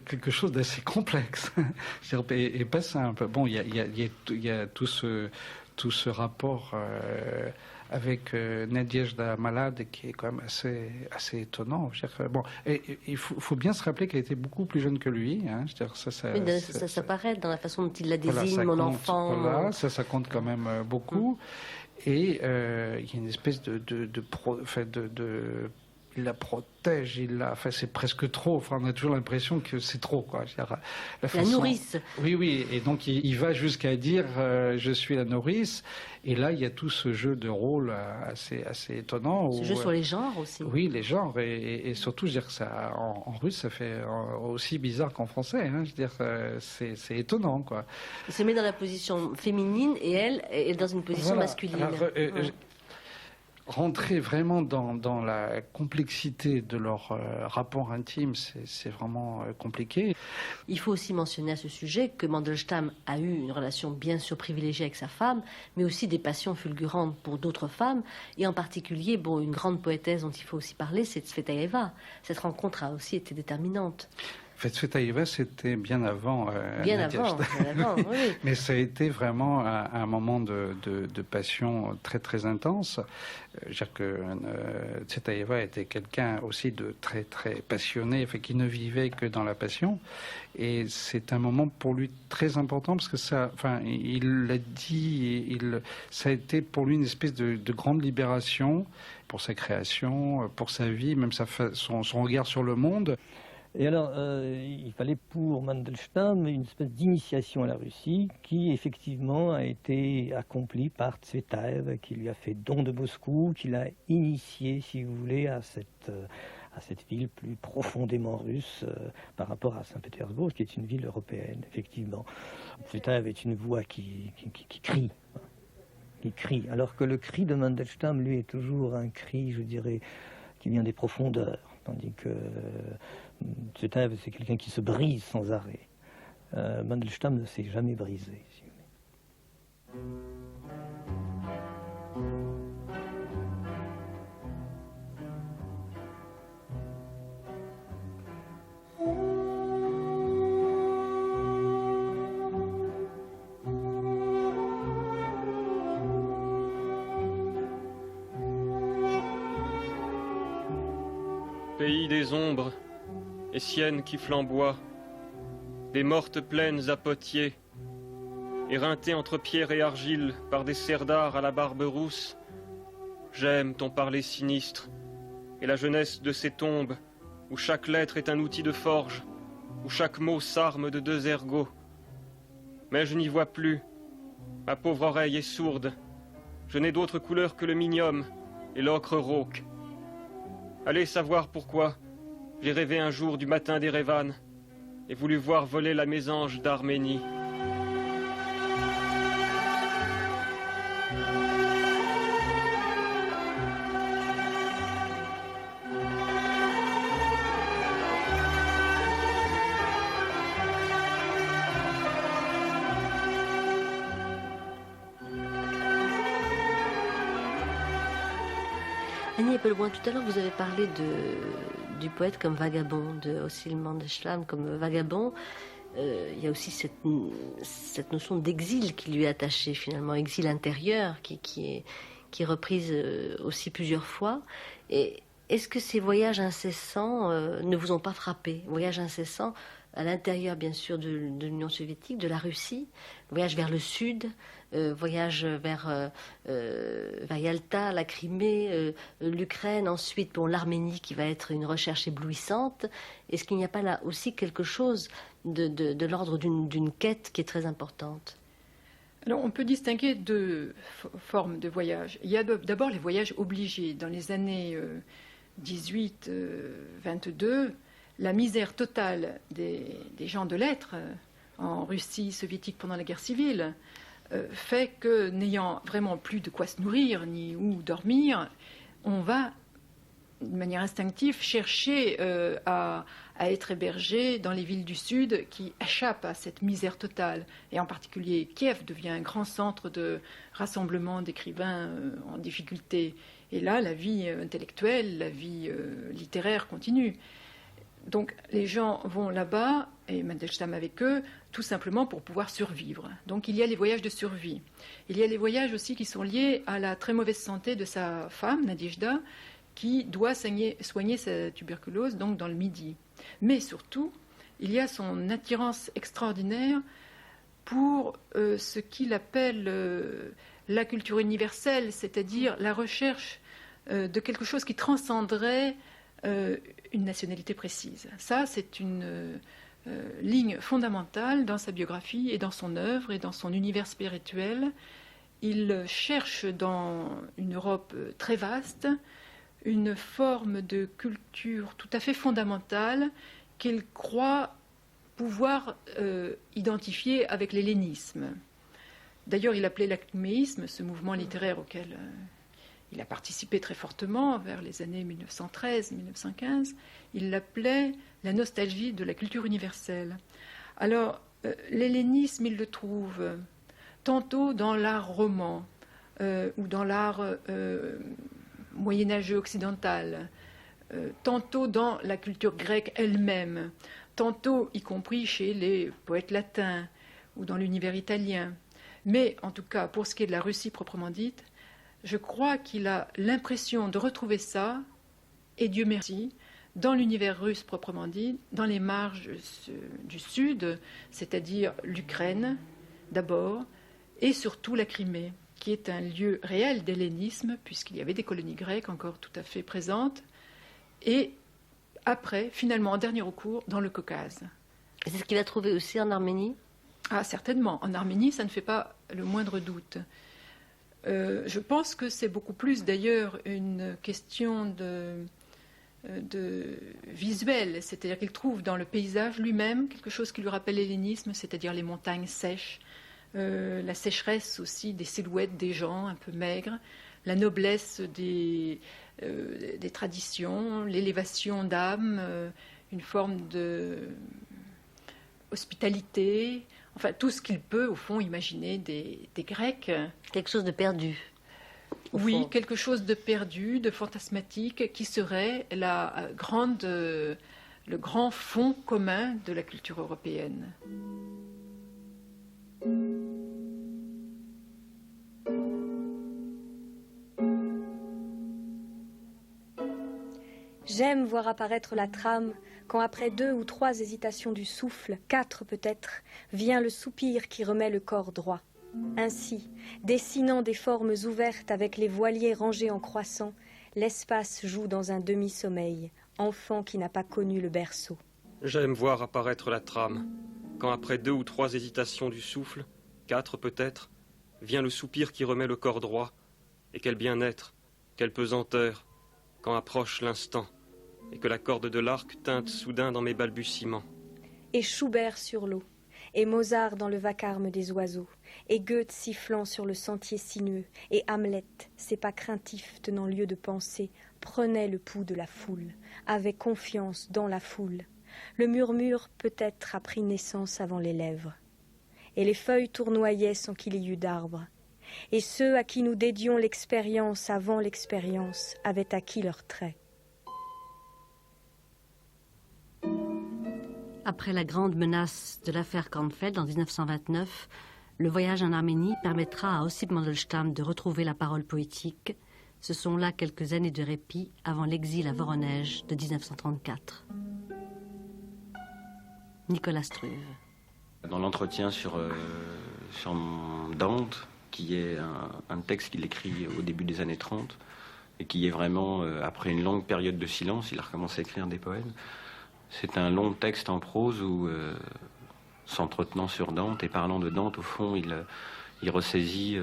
quelque chose d'assez complexe et pas simple. Bon, il y a tout ce rapport avec Nadezhda malade qui est quand même assez étonnant. Bon, et il faut bien se rappeler qu'elle était beaucoup plus jeune que lui. Hein. Ça paraît dans la façon dont il la désigne, voilà, mon enfant. Voilà, ça compte quand même beaucoup. Et il y a une espèce il la protège, c'est presque trop. Enfin, on a toujours l'impression que c'est trop, quoi. La nourrice. Oui. Et donc, il va jusqu'à dire je suis la nourrice. Et là, il y a tout ce jeu de rôle assez étonnant. Ce jeu sur les genres aussi. Oui, les genres. Et surtout, je veux dire que ça, en russe, ça fait aussi bizarre qu'en français. Hein. Je veux dire, c'est étonnant, quoi. Il se met dans la position féminine et elle est dans une position masculine. Alors, rentrer vraiment dans la complexité de leur rapport intime, c'est vraiment compliqué. Il faut aussi mentionner à ce sujet que Mandelstam a eu une relation bien sûr privilégiée avec sa femme, mais aussi des passions fulgurantes pour d'autres femmes, et en particulier, une grande poétesse dont il faut aussi parler, c'est Tsvetaeva. Cette rencontre a aussi été déterminante. Tsvetaeva, c'était bien avant. Bien avant, oui. Mais ça a été vraiment un moment de passion très très intense. Je veux dire que Tsvetaeva était quelqu'un aussi de très très passionné, qui ne vivait que dans la passion. Et c'est un moment pour lui très important parce que il l'a dit, ça a été pour lui une espèce de grande libération pour sa création, pour sa vie, même son regard sur le monde. Et alors, il fallait pour Mandelstam une espèce d'initiation à la Russie qui, effectivement, a été accomplie par Tsvetaeva, qui lui a fait don de Moscou, qui l'a initié, si vous voulez, à cette ville plus profondément russe par rapport à Saint-Pétersbourg, qui est une ville européenne, effectivement. Tsvetaeva est une voix qui crie. Qui crie, alors que le cri de Mandelstam, lui, est toujours un cri, je dirais, qui vient des profondeurs, tandis que Tsvetaeva, c'est quelqu'un qui se brise sans arrêt. Mandelstam ne s'est jamais brisé, si vous voulez. Pays des ombres, et siennes qui flamboient, des mortes plaines à potiers, éreintées entre pierre et argile par des cerdards à la barbe rousse, j'aime ton parler sinistre, et la jeunesse de ces tombes, où chaque lettre est un outil de forge, où chaque mot s'arme de 2 ergots. Mais je n'y vois plus, ma pauvre oreille est sourde, je n'ai d'autre couleur que le minium et l'ocre rauque. Allez savoir pourquoi j'ai rêvé un jour du matin d'Erevan et voulu voir voler la mésange d'Arménie. Annie Eppelboin, tout à l'heure vous avez parlé du poète comme vagabond, de Ossil Mandelstam comme vagabond. Il y a aussi cette notion d'exil qui lui est attachée finalement, exil intérieur qui est reprise aussi plusieurs fois. Et est-ce que ces voyages incessants ne vous ont pas frappé? Voyages incessants à l'intérieur bien sûr de l'Union soviétique, de la Russie, voyage vers le sud, voyage vers Yalta, la Crimée, l'Ukraine, ensuite l'Arménie qui va être une recherche éblouissante. Est-ce qu'il n'y a pas là aussi quelque chose de l'ordre d'une quête qui est très importante? Alors, on peut distinguer 2 formes de voyage. Il y a d'abord les voyages obligés. Dans les années 18-22, la misère totale des gens de lettres en Russie soviétique pendant la guerre civile fait que, n'ayant vraiment plus de quoi se nourrir ni où dormir, on va, de manière instinctive, chercher à être hébergé dans les villes du Sud qui échappent à cette misère totale. Et en particulier, Kiev devient un grand centre de rassemblement d'écrivains en difficulté. Et là, la vie intellectuelle, la vie littéraire continue. Donc les gens vont là-bas, et Mandelstam avec eux, tout simplement pour pouvoir survivre. Donc il y a les voyages de survie. Il y a les voyages aussi qui sont liés à la très mauvaise santé de sa femme, Nadejda, qui doit soigner sa tuberculose, donc dans le Midi. Mais surtout, il y a son attirance extraordinaire pour ce qu'il appelle la culture universelle, c'est-à-dire la recherche de quelque chose qui transcenderait une nationalité précise. Ça, c'est une ligne fondamentale dans sa biographie et dans son œuvre et dans son univers spirituel. Il cherche dans une Europe très vaste une forme de culture tout à fait fondamentale qu'il croit pouvoir identifier avec l'hellénisme. D'ailleurs, il appelait l'acméisme, ce mouvement littéraire auquel il a participé très fortement vers les années 1913-1915, il l'appelait la nostalgie de la culture universelle. Alors, l'hellénisme, il le trouve tantôt dans l'art roman ou dans l'art moyenâgeux occidental, tantôt dans la culture grecque elle-même, tantôt y compris chez les poètes latins ou dans l'univers italien. Mais en tout cas, pour ce qui est de la Russie proprement dite, je crois qu'il a l'impression de retrouver ça, et Dieu merci, dans l'univers russe proprement dit, dans les marges du Sud, c'est-à-dire l'Ukraine d'abord, et surtout la Crimée, qui est un lieu réel d'hellénisme, puisqu'il y avait des colonies grecques encore tout à fait présentes, et après, finalement, en dernier recours, dans le Caucase. Et c'est ce qu'il a trouvé aussi en Arménie ? Ah, certainement. En Arménie, ça ne fait pas le moindre doute. Je pense que c'est beaucoup plus d'ailleurs une question de visuel, c'est-à-dire qu'il trouve dans le paysage lui-même quelque chose qui lui rappelle l'hellénisme, c'est-à-dire les montagnes sèches, la sécheresse aussi des silhouettes des gens un peu maigres, la noblesse des traditions, l'élévation d'âme, une forme de hospitalité, enfin tout ce qu'il peut au fond imaginer des Grecs. Quelque chose de perdu. Oui, quelque chose de perdu, de fantasmatique, qui serait le grand fond commun de la culture européenne. J'aime voir apparaître la trame quand après 2 ou 3 hésitations du souffle, 4 peut-être, vient le soupir qui remet le corps droit. Ainsi, dessinant des formes ouvertes avec les voiliers rangés en croissant, l'espace joue dans un demi-sommeil, enfant qui n'a pas connu le berceau. J'aime voir apparaître la trame, quand après 2 ou 3 hésitations du souffle, 4 peut-être, vient le soupir qui remet le corps droit. Et quel bien-être, quelle pesanteur, quand approche l'instant, et que la corde de l'arc teinte soudain dans mes balbutiements. Et Schubert sur l'eau, et Mozart dans le vacarme des oiseaux, et Goethe sifflant sur le sentier sinueux, et Hamlet, ses pas craintifs tenant lieu de pensée, prenait le pouls de la foule, avait confiance dans la foule. Le murmure peut-être a pris naissance avant les lèvres. Et les feuilles tournoyaient sans qu'il y eût d'arbre. Et ceux à qui nous dédions l'expérience avant l'expérience avaient acquis leurs traits. Après la grande menace de l'affaire Kornfeld en 1929, le voyage en Arménie permettra à Ossip Mandelstam de retrouver la parole poétique. Ce sont là quelques années de répit avant l'exil à Voronej de 1934. Nicolas Struve. Dans l'entretien sur Dante, qui est un texte qu'il écrit au début des années 30, et qui est vraiment, après une longue période de silence, il a recommencé à écrire des poèmes. C'est un long texte en prose où, s'entretenant sur Dante et parlant de Dante, au fond, il ressaisit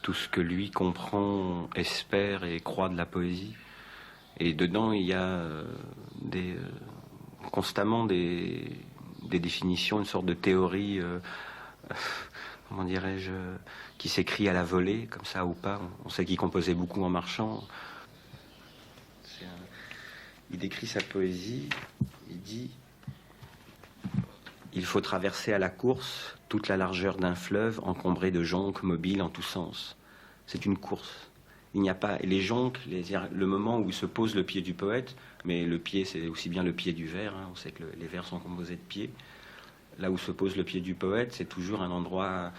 tout ce que lui comprend, espère et croit de la poésie. Et dedans, il y a constamment des définitions, une sorte de théorie comment dirais-je, qui s'écrit à la volée, comme ça ou pas. On sait qu'il composait beaucoup en marchant. Il décrit sa poésie, il dit « Il faut traverser à la course toute la largeur d'un fleuve encombré de jonques mobiles en tous sens. » C'est une course. Il n'y a pas... Et les jonques, le moment où se pose le pied du poète, mais le pied, c'est aussi bien le pied du vers, hein, on sait que les vers sont composés de pieds. Là où se pose le pied du poète, c'est toujours un endroit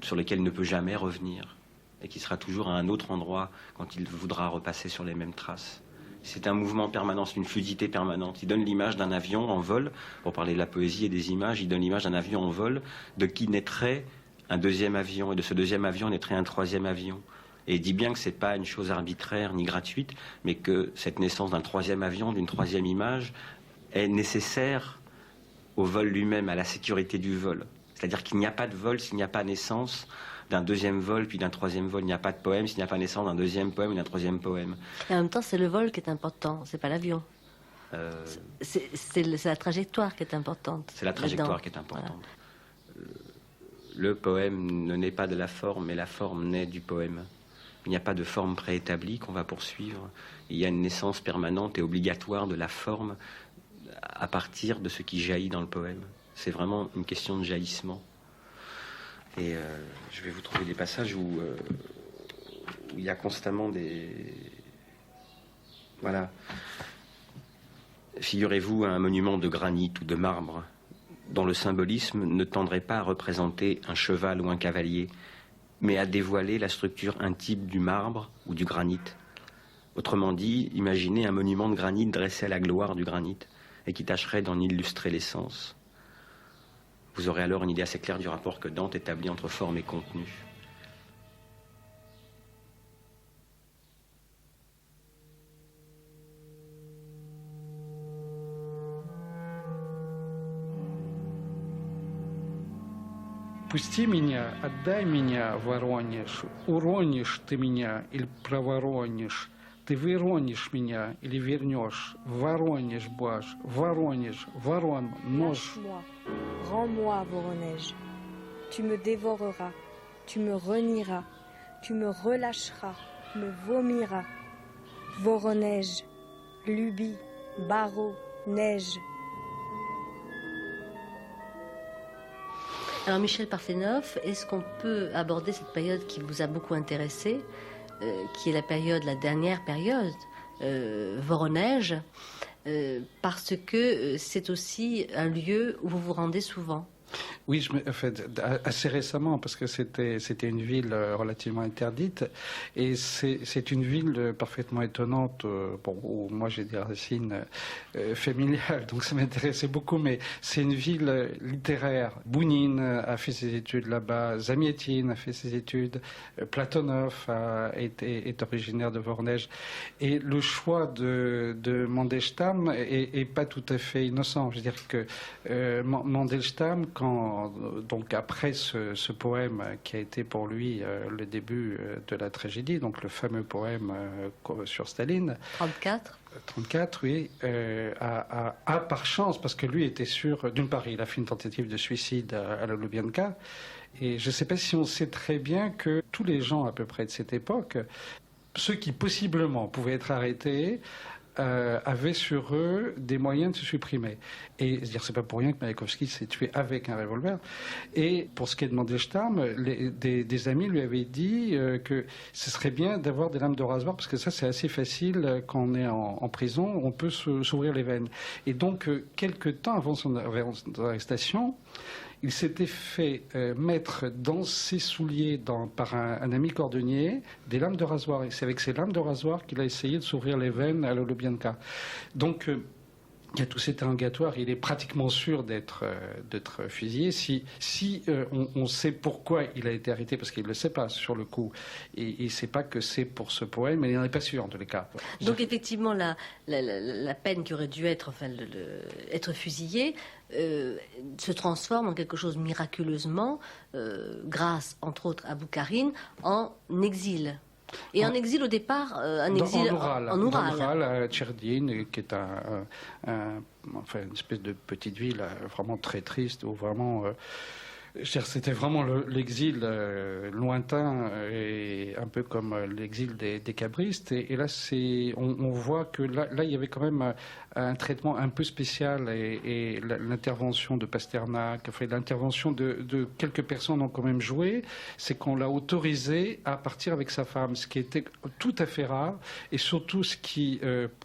sur lequel il ne peut jamais revenir, et qui sera toujours à un autre endroit quand il voudra repasser sur les mêmes traces. C'est un mouvement permanent, c'est une fluidité permanente. Il donne l'image d'un avion en vol, pour parler de la poésie et des images, il donne l'image d'un avion en vol, de qui naîtrait un deuxième avion, et de ce deuxième avion naîtrait un troisième avion. Et il dit bien que ce n'est pas une chose arbitraire ni gratuite, mais que cette naissance d'un troisième avion, d'une troisième image, est nécessaire au vol lui-même, à la sécurité du vol. C'est-à-dire qu'il n'y a pas de vol s'il n'y a pas naissance d'un deuxième vol, puis d'un troisième vol. Il n'y a pas de poème s'il n'y a pas naissance d'un deuxième poème et d'un troisième poème. Et en même temps, c'est le vol qui est important, c'est pas l'avion. C'est la trajectoire qui est importante. C'est la trajectoire qui est importante. Voilà. Le poème ne naît pas de la forme, mais la forme naît du poème. Il n'y a pas de forme préétablie qu'on va poursuivre. Il y a une naissance permanente et obligatoire de la forme à partir de ce qui jaillit dans le poème. C'est vraiment une question de jaillissement. Et je vais vous trouver des passages où il y a constamment des... Voilà. Figurez-vous un monument de granit ou de marbre dont le symbolisme ne tendrait pas à représenter un cheval ou un cavalier, mais à dévoiler la structure intime du marbre ou du granit. Autrement dit, imaginez un monument de granit dressé à la gloire du granit et qui tâcherait d'en illustrer l'essence. Vous aurez alors une idée assez claire du rapport que Dante établit entre forme et contenu. Пусти меня, отдай меня, Воронеж. Уронишь ты меня или проворонишь. Ты выронишь меня или вернешь. Воронеж, баш, Воронеж, ворон, нож. Lâche-moi, rends-moi, Voronège. Tu me dévoreras, tu me renieras, tu me relâcheras, me vomiras. Voronège, lubie, barreau, neige. Alors Michel Parfenoff, est-ce qu'on peut aborder cette période qui vous a beaucoup intéressé, qui est la dernière période, Voronège, parce que c'est aussi un lieu où vous vous rendez souvent? Oui, en fait, assez récemment, parce que c'était une ville relativement interdite, et c'est une ville parfaitement étonnante, bon, où moi j'ai des racines familiales, donc ça m'intéressait beaucoup, mais c'est une ville littéraire. Bounine a fait ses études là-bas, Zamiétine a fait ses études, Platonov est originaire de Voronège, et le choix de Mandelstam est pas tout à fait innocent. Je veux dire que Mandelstam, donc après ce poème qui a été pour lui le début de la tragédie, donc le fameux poème sur Staline. 34, oui, a par chance, parce que lui était sûr, d'une part, il a fait une tentative de suicide à la Lubyanka, et je ne sais pas si on sait très bien que tous les gens à peu près de cette époque, ceux qui possiblement pouvaient être arrêtés, avaient sur eux des moyens de se supprimer. Et c'est pas pour rien que Mayakovsky s'est tué avec un revolver. Et pour ce qui est de Mandelstam, des amis lui avaient dit que ce serait bien d'avoir des lames de rasoir, parce que ça c'est assez facile quand on est en prison, on peut s'ouvrir les veines. Et donc quelques temps avant son arrestation, il s'était fait mettre dans ses souliers par un ami cordonnier des lames de rasoir. Et c'est avec ces lames de rasoir qu'il a essayé de s'ouvrir les veines à la Lubyanka. Donc, il y a tout cet interrogatoire. Il est pratiquement sûr d'être fusillé. Si on sait pourquoi il a été arrêté, parce qu'il ne le sait pas sur le coup, et il ne sait pas que c'est pour ce poème, mais il n'en est pas sûr en tous les cas. Donc effectivement, la peine qui aurait dû être, être fusillé, se transforme en quelque chose miraculeusement, grâce entre autres à Boukharine, en exil. Et en exil au départ, un exil en Oural. À Tcherdine, qui est une espèce de petite ville vraiment très triste, où vraiment C'était vraiment l'exil lointain et un peu comme l'exil des cabristes. Et là, on voit que là, il y avait quand même un traitement un peu spécial et l'intervention de Pasternak, enfin, l'intervention de quelques personnes ont quand même joué, c'est qu'on l'a autorisé à partir avec sa femme, ce qui était tout à fait rare et surtout ce qui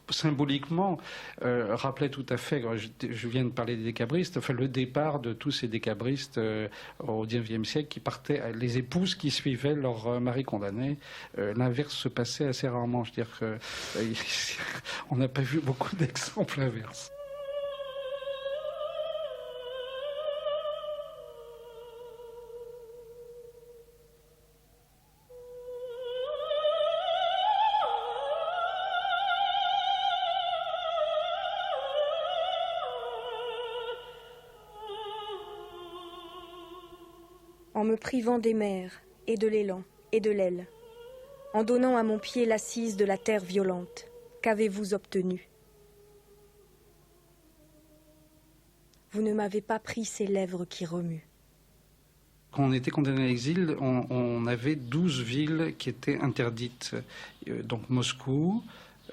symboliquement rappelait tout à fait, je viens de parler des décabristes, enfin le départ de tous ces décabristes au XIXe siècle qui partaient, les épouses qui suivaient leur mari condamné. L'inverse se passait assez rarement. Je veux dire qu'on n'a pas vu beaucoup d'exemples inverses. En me privant des mers, et de l'élan, et de l'aile, en donnant à mon pied l'assise de la terre violente, qu'avez-vous obtenu? Vous ne m'avez pas pris ces lèvres qui remuent. Quand on était condamné à l'exil, on avait 12 villes qui étaient interdites. Donc Moscou,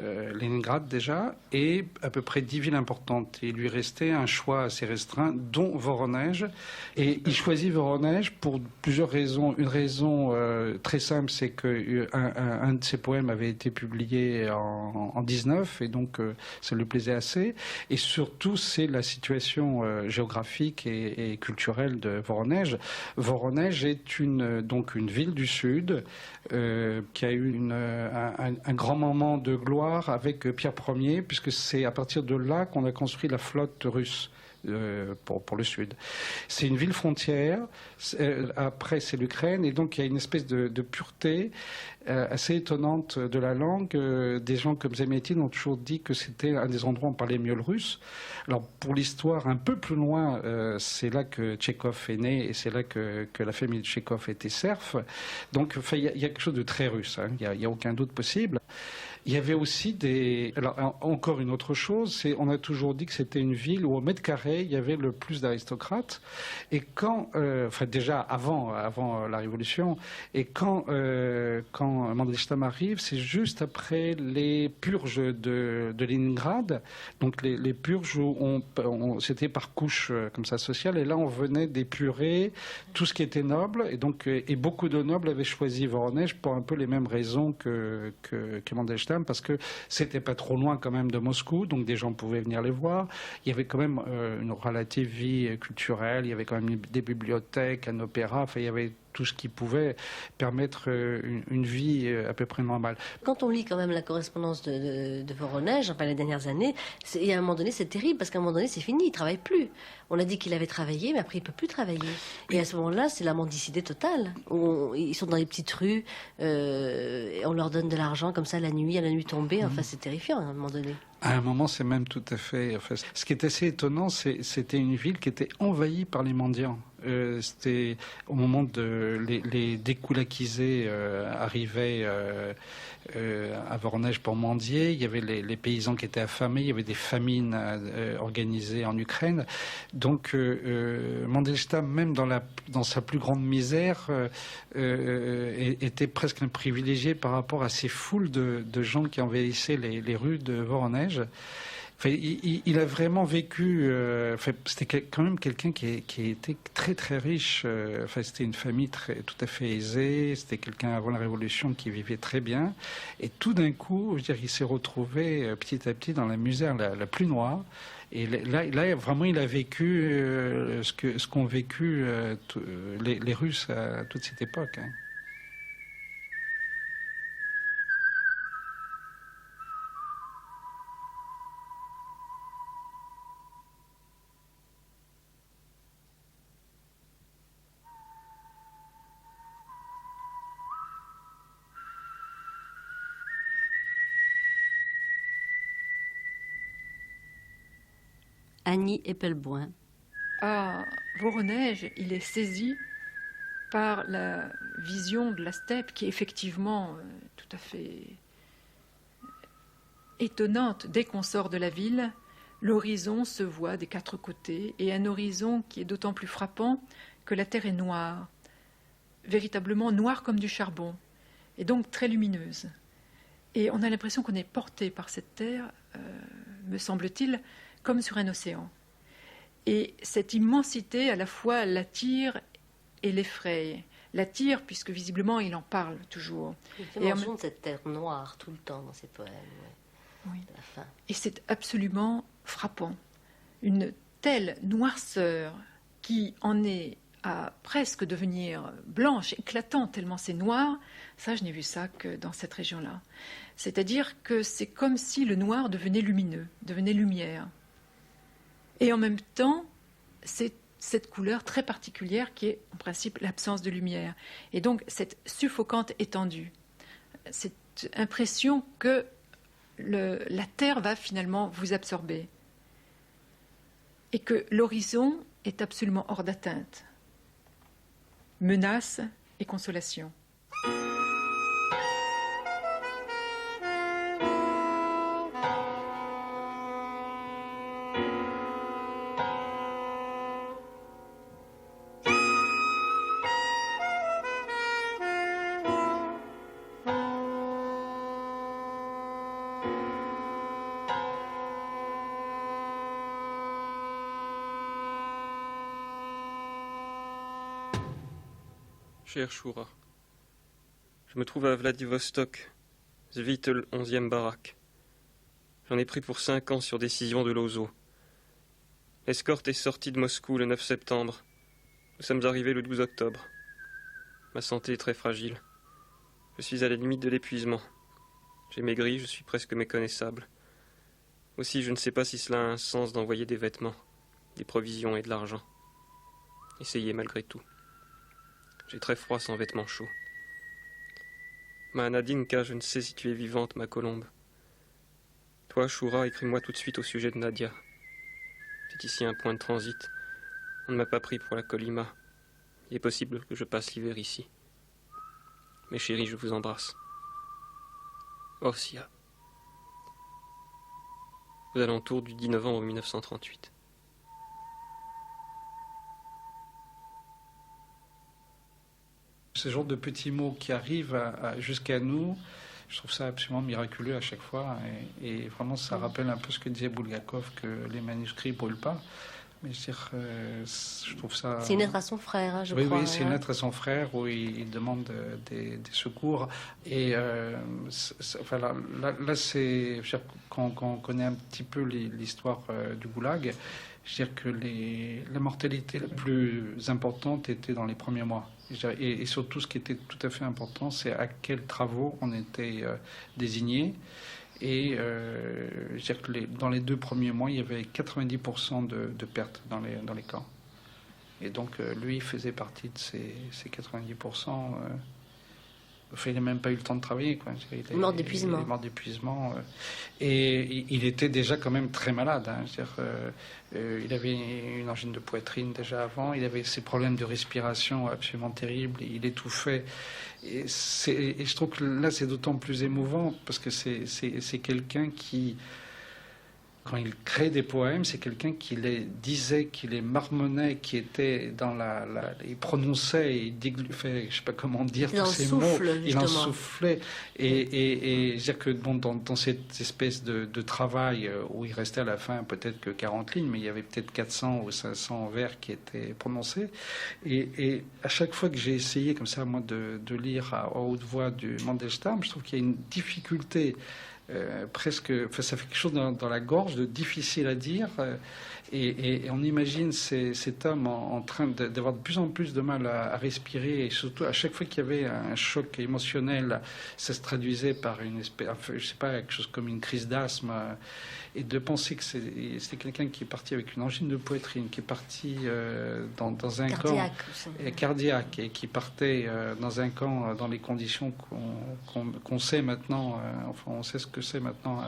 Leningrad déjà, et à peu près 10 villes importantes. Et il lui restait un choix assez restreint, dont Voronège. Et il choisit Voronège pour plusieurs raisons. Une raison très simple, c'est qu'un de ses poèmes avait été publié en 19, et donc ça lui plaisait assez. Et surtout, c'est la situation géographique et culturelle de Voronège. Voronège est donc une ville du Sud qui a eu un grand moment de gloire avec Pierre Ier, puisque c'est à partir de là qu'on a construit la flotte russe pour le Sud. C'est une ville frontière, après c'est l'Ukraine, et donc il y a une espèce de pureté assez étonnante de la langue. Des gens comme Zemietin ont toujours dit que c'était un des endroits où on parlait mieux le russe. Alors pour l'histoire, un peu plus loin, c'est là que Tchekhov est né, et c'est là que la famille de Tchekhov était serfe. Donc enfin, il y a quelque chose de très russe, hein. Il n'y a aucun doute possible. Il y avait aussi alors, encore une autre chose, on a toujours dit que c'était une ville où au mètre carré, il y avait le plus d'aristocrates. Et quand, enfin déjà avant la Révolution, et quand Mandelstam arrive, c'est juste après les purges de Leningrad. Donc les purges où c'était par couche comme ça sociale, et là on venait d'épurer tout ce qui était noble, et donc et beaucoup de nobles avaient choisi Voronège pour un peu les mêmes raisons que Mandelstam, parce que c'était pas trop loin quand même de Moscou, donc des gens pouvaient venir les voir. Il y avait quand même une relative vie culturelle, il y avait quand même des bibliothèques, un opéra, enfin il y avait tout ce qui pouvait permettre une vie à peu près normale. Quand on lit quand même la correspondance de Voronège, enfin les dernières années, et à un moment donné c'est terrible, parce qu'à un moment donné c'est fini, il ne travaille plus. On a dit qu'il avait travaillé, mais après il ne peut plus travailler. Et à ce moment-là, c'est la mendicité totale. Ils sont dans les petites rues, et on leur donne de l'argent comme ça la nuit, à la nuit tombée. Enfin c'est terrifiant à un moment donné. À un moment, c'est même tout à fait... Enfin, ce qui est assez étonnant, c'était une ville qui était envahie par les mendiants. C'était au moment de les découlakisés arrivaient à Voronège pour mendier. Il y avait les paysans qui étaient affamés. Il y avait des famines organisées en Ukraine. Donc Mandelstam, même dans sa plus grande misère, était presque un privilégié par rapport à ces foules de gens qui envahissaient les rues de Voronège. Enfin, il a vraiment vécu. Enfin, c'était quand même quelqu'un qui était très très riche. Enfin, c'était une famille tout à fait aisée. C'était quelqu'un avant la Révolution qui vivait très bien. Et tout d'un coup, je veux dire, il s'est retrouvé petit à petit dans la misère la plus noire. Et là, vraiment, il a vécu ce qu'ont vécu les Russes à toute cette époque. Hein. Annie Eppelboin. À Voronège, il est saisi par la vision de la steppe qui est effectivement tout à fait étonnante. Dès qu'on sort de la ville, l'horizon se voit des quatre côtés, et un horizon qui est d'autant plus frappant que la Terre est noire, véritablement noire comme du charbon, et donc très lumineuse. Et on a l'impression qu'on est porté par cette Terre, me semble-t-il, comme sur un océan. Et cette immensité, à la fois, l'attire et l'effraie. L'attire, puisque visiblement, il en parle toujours. Il fait mention de cette terre noire tout le temps dans ses poèmes. Oui. De la fin. Et c'est absolument frappant. Une telle noirceur qui en est à presque devenir blanche, éclatante, tellement c'est noir, ça, je n'ai vu ça que dans cette région-là. C'est-à-dire que c'est comme si le noir devenait lumineux, devenait lumière. Et en même temps, c'est cette couleur très particulière qui est en principe l'absence de lumière. Et donc cette suffocante étendue, cette impression que la terre va finalement vous absorber et que l'horizon est absolument hors d'atteinte. Menace et consolation. Cher Choura, je me trouve à Vladivostok, Zvitel 11e baraque. J'en ai pris pour 5 ans sur décision de Lozo. L'escorte est sortie de Moscou le 9 septembre. Nous sommes arrivés le 12 octobre. Ma santé est très fragile. Je suis à la limite de l'épuisement. J'ai maigri, je suis presque méconnaissable. Aussi, je ne sais pas si cela a un sens d'envoyer des vêtements, des provisions et de l'argent. Essayez malgré tout. J'ai très froid sans vêtements chauds. Ma Nadinka, je ne sais si tu es vivante, ma colombe. Toi, Choura, écris-moi tout de suite au sujet de Nadia. C'est ici un point de transit. On ne m'a pas pris pour la Colima. Il est possible que je passe l'hiver ici. Mes chéris, je vous embrasse. Orsia. Aux alentours du 10 novembre 1938. Ce genre de petits mots qui arrivent jusqu'à nous, je trouve ça absolument miraculeux à chaque fois. Et vraiment, ça rappelle un peu ce que disait Bulgakov, que les manuscrits ne brûlent pas. Mais je trouve ça... C'est une lettre à son frère, hein, je crois. Oui, hein. c'est une lettre à son frère où il demande des secours. Et enfin, là c'est... Quand on connaît un petit peu l'histoire du goulag, je veux dire que la mortalité la plus importante était dans les premiers mois. Et surtout, ce qui était tout à fait important, c'est à quels travaux on était désignés. Et je veux dire que dans les 2 premiers mois, il y avait 90% de pertes dans les camps. Et donc, lui, il faisait partie de ces 90%. Enfin, il n'a même pas eu le temps de travailler, quoi. Il est mort d'épuisement. Il est mort d'épuisement. Et il était déjà quand même très malade. Hein. Il avait une angine de poitrine déjà avant. Il avait ses problèmes de respiration absolument terribles. Il étouffait. Et je trouve que là, c'est d'autant plus émouvant parce que c'est quelqu'un qui... Quand il crée des poèmes, c'est quelqu'un qui les disait, qui les marmonnait, qui était dans il prononçait, il fait, je sais pas comment dire tous ces mots, il en soufflait. Et je veux dire que dans cette espèce de travail où il restait à la fin peut-être que 40 lignes, mais il y avait peut-être 400 ou 500 vers qui étaient prononcés. Et à chaque fois que j'ai essayé comme ça, moi, de lire à haute voix du Mandelstam, je trouve qu'il y a une difficulté. Presque, enfin, ça fait quelque chose dans la gorge de difficile à dire et on imagine cet homme en train d'avoir de plus en plus de mal à respirer et surtout à chaque fois qu'il y avait un choc émotionnel, ça se traduisait par une espèce, je sais pas, quelque chose comme une crise d'asthme et de penser que c'était quelqu'un qui est parti avec une angine de poitrine, qui est parti dans un camp cardiaque et qui partait dans un camp dans les conditions qu'on sait maintenant, enfin on sait ce que c'est maintenant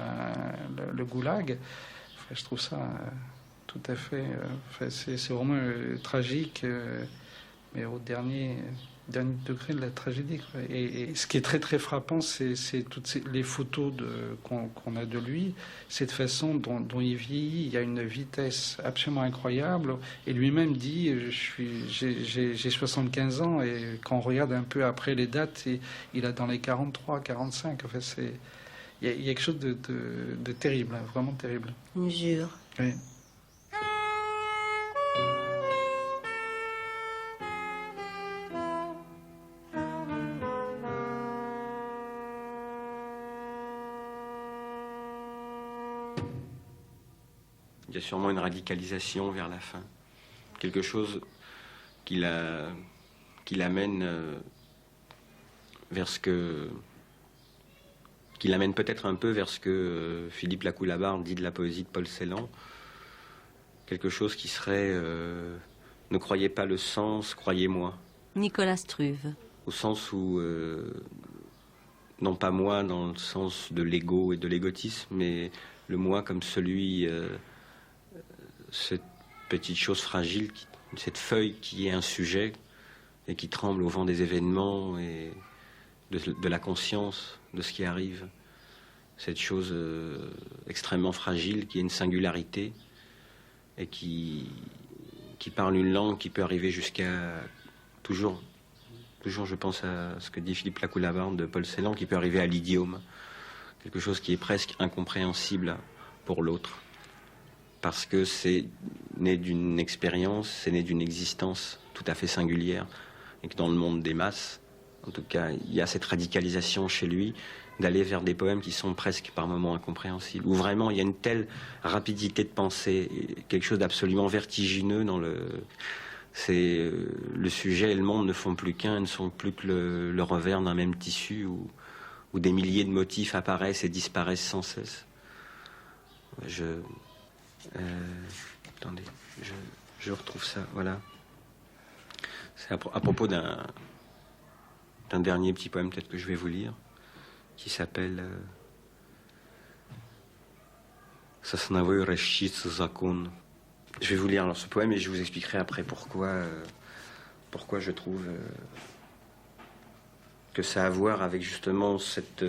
le goulag. Enfin, je trouve ça tout à fait... c'est vraiment tragique, mais au dernier dernier degré de la tragédie. Quoi. Et ce qui est très très frappant, c'est toutes les photos qu'on a de lui, cette façon dont il vieillit. Il y a une vitesse absolument incroyable. Et lui-même dit, j'ai 75 ans, et quand on regarde un peu après les dates, il a dans les 43, 45. Enfin, il y a quelque chose de terrible, hein, vraiment terrible. Une usure. Oui. Il y a sûrement une radicalisation vers la fin. Quelque chose qui l'amène vers ce que... qui l'amène peut-être un peu vers ce que Philippe Lacoue-Labarthe dit de la poésie de Paul Celan. Quelque chose qui serait ne croyez pas le sens, croyez-moi. Nicolas Struve. Au sens où, non pas moi dans le sens de l'ego et de l'égotisme, mais le moi comme celui, cette petite chose fragile, cette feuille qui est un sujet et qui tremble au vent des événements et de la conscience de ce qui arrive. Cette chose extrêmement fragile qui est une singularité et qui parle une langue qui peut arriver jusqu'à toujours je pense à ce que dit Philippe Lacoue-Labarthe de Paul Celan, qui peut arriver à l'idiome, quelque chose qui est presque incompréhensible pour l'autre, parce que c'est né d'une expérience, c'est né d'une existence tout à fait singulière, et que dans le monde des masses, en tout cas, il y a cette radicalisation chez lui d'aller vers des poèmes qui sont presque par moments incompréhensibles, où vraiment il y a une telle rapidité de pensée, quelque chose d'absolument vertigineux dans le... C'est le sujet et le monde ne font plus qu'un, ne sont plus que le revers d'un même tissu où des milliers de motifs apparaissent et disparaissent sans cesse. Attendez, je retrouve ça, voilà. C'est à propos d'un dernier petit poème peut-être que je vais vous lire, qui s'appelle Sosnovoy Reshchitsa Zakon. Je vais vous lire alors ce poème et je vous expliquerai après pourquoi je trouve que ça a à voir avec justement cette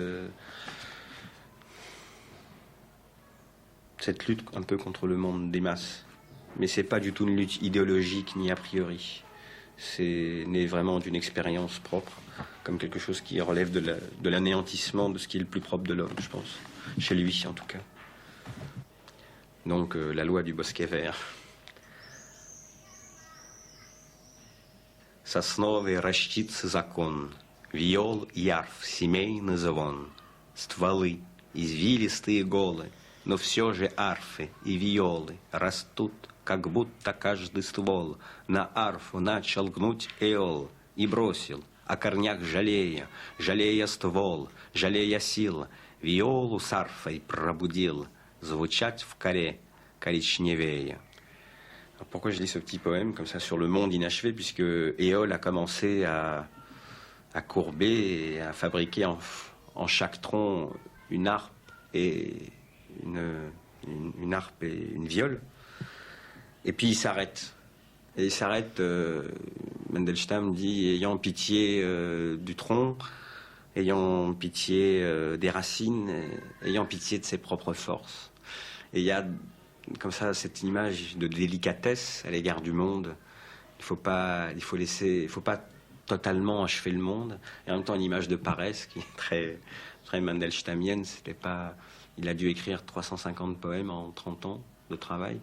lutte un peu contre le monde des masses. Mais c'est pas du tout une lutte idéologique ni a priori. C'est né vraiment d'une expérience propre, comme quelque chose qui relève de l'anéantissement de ce qui est le plus propre de l'homme, je pense. Chez lui, en tout cas. Donc, la loi du bosquet vert. Сосновый рощится закон, виол, ярф, семейный звон, стволы, извилистые голы, но все же арфы и виолы растут, как будто каждый ствол на арфу начал гнуть эол и бросил, о корнях жалея ствол, жалея сил, виолу с арфой пробудил, звучать в коре коричневее. Alors pourquoi je lis ce petit poème comme ça sur le monde inachevé, puisque Éole a commencé à courber et à fabriquer en chaque tronc une harpe et une harpe et une viole. Et puis il s'arrête. Et il s'arrête, Mandelstam dit, ayant pitié du tronc, ayant pitié des racines, ayant pitié de ses propres forces. Et il y a comme ça cette image de délicatesse à l'égard du monde. Il faut pas totalement achever le monde, et en même temps une image de paresse qui est très, très mandelstamienne. Il a dû écrire 350 poèmes en 30 ans de travail,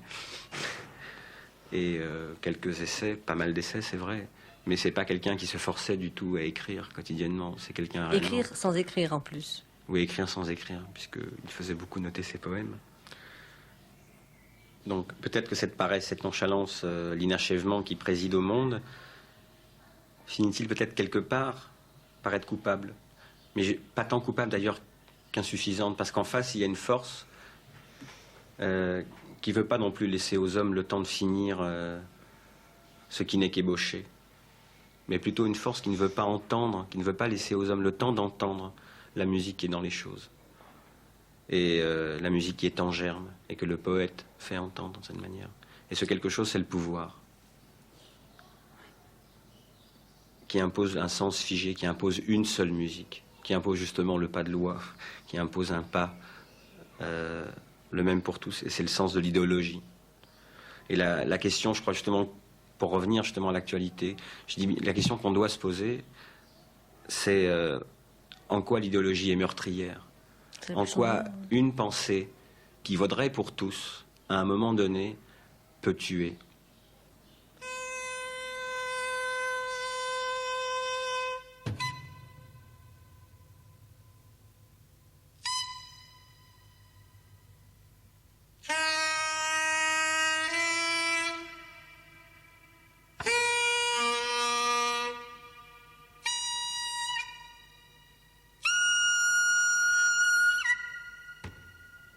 et quelques essais, pas mal d'essais, c'est vrai, mais c'est pas quelqu'un qui se forçait du tout à écrire quotidiennement. C'est quelqu'un écrire sans écrire en plus. Oui, écrire sans écrire, puisqu'il faisait beaucoup noter ses poèmes. Donc peut-être que cette paresse, cette nonchalance, l'inachèvement qui préside au monde, finit-il peut-être quelque part par être coupable. Mais pas tant coupable d'ailleurs qu'insuffisante, parce qu'en face, il y a une force qui ne veut pas non plus laisser aux hommes le temps de finir ce qui n'est qu'ébauché. Mais plutôt une force qui ne veut pas entendre, qui ne veut pas laisser aux hommes le temps d'entendre la musique qui est dans les choses. Et la musique qui est en germe, et que le poète fait entendre de cette manière. Et ce quelque chose, c'est le pouvoir. qui impose un sens figé, qui impose une seule musique, qui impose justement le pas de loi, qui impose un pas le même pour tous, et c'est le sens de l'idéologie. Et la question, je crois justement, pour revenir justement à l'actualité, je dis la question qu'on doit se poser, c'est en quoi l'idéologie est meurtrière, en quoi une pensée qui vaudrait pour tous, à un moment donné, peut tuer.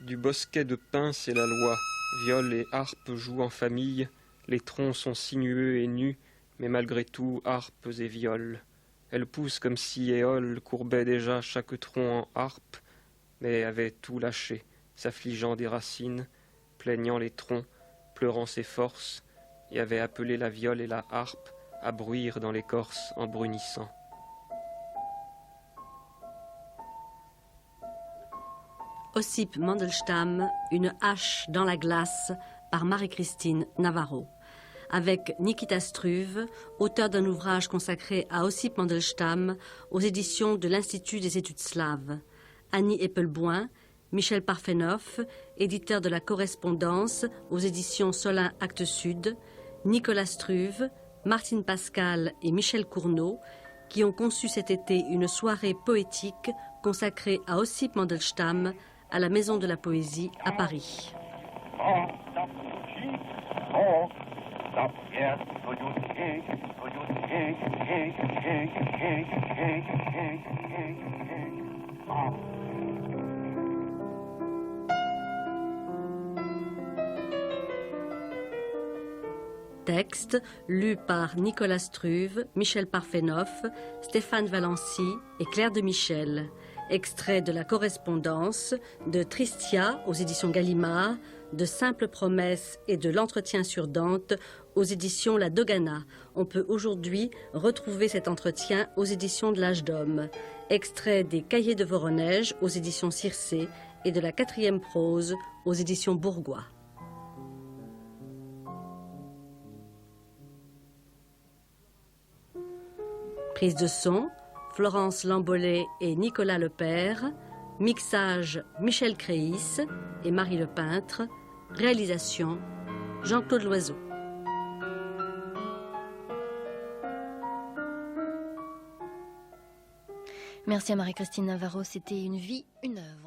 Du bosquet de pins c'est la loi, viol et harpe jouent en famille, les troncs sont sinueux et nus, mais malgré tout harpes et viols. Elles poussent comme si Éole courbait déjà chaque tronc en harpe, mais avait tout lâché, s'affligeant des racines, plaignant les troncs, pleurant ses forces, et avait appelé la viole et la harpe à bruire dans l'écorce en brunissant. Ossip Mandelstam, Une hache dans la glace, par Marie-Christine Navarro. Avec Nikita Struve, auteur d'un ouvrage consacré à Ossip Mandelstam aux éditions de l'Institut des études slaves. Annie Eppelboin, Michel Parfenoff, éditeur de la Correspondance aux éditions Solin Actes Sud, Nicolas Struve, Martine Pascal et Michel Cournot, qui ont conçu cet été une soirée poétique consacrée à Ossip Mandelstam à la Maison de la Poésie à Paris. Texte lu par Nicolas Struve, Michel Parfenoff, Stéphane Valency et Claire de Michel. Extrait de la Correspondance, de Tristia aux éditions Gallimard, de Simples promesses et de L'entretien sur Dante aux éditions La Dogana. On peut aujourd'hui retrouver cet entretien aux éditions de l'Âge d'Homme. Extrait des Cahiers de Voronège aux éditions Circé et de la 4e prose aux éditions Bourgois. Prise de son, Florence Lambolet et Nicolas Lepère. Mixage, Michel Créis et Marie Lepeintre. Réalisation, Jean-Claude Loiseau. Merci à Marie-Christine Navarro. C'était Une vie, une œuvre.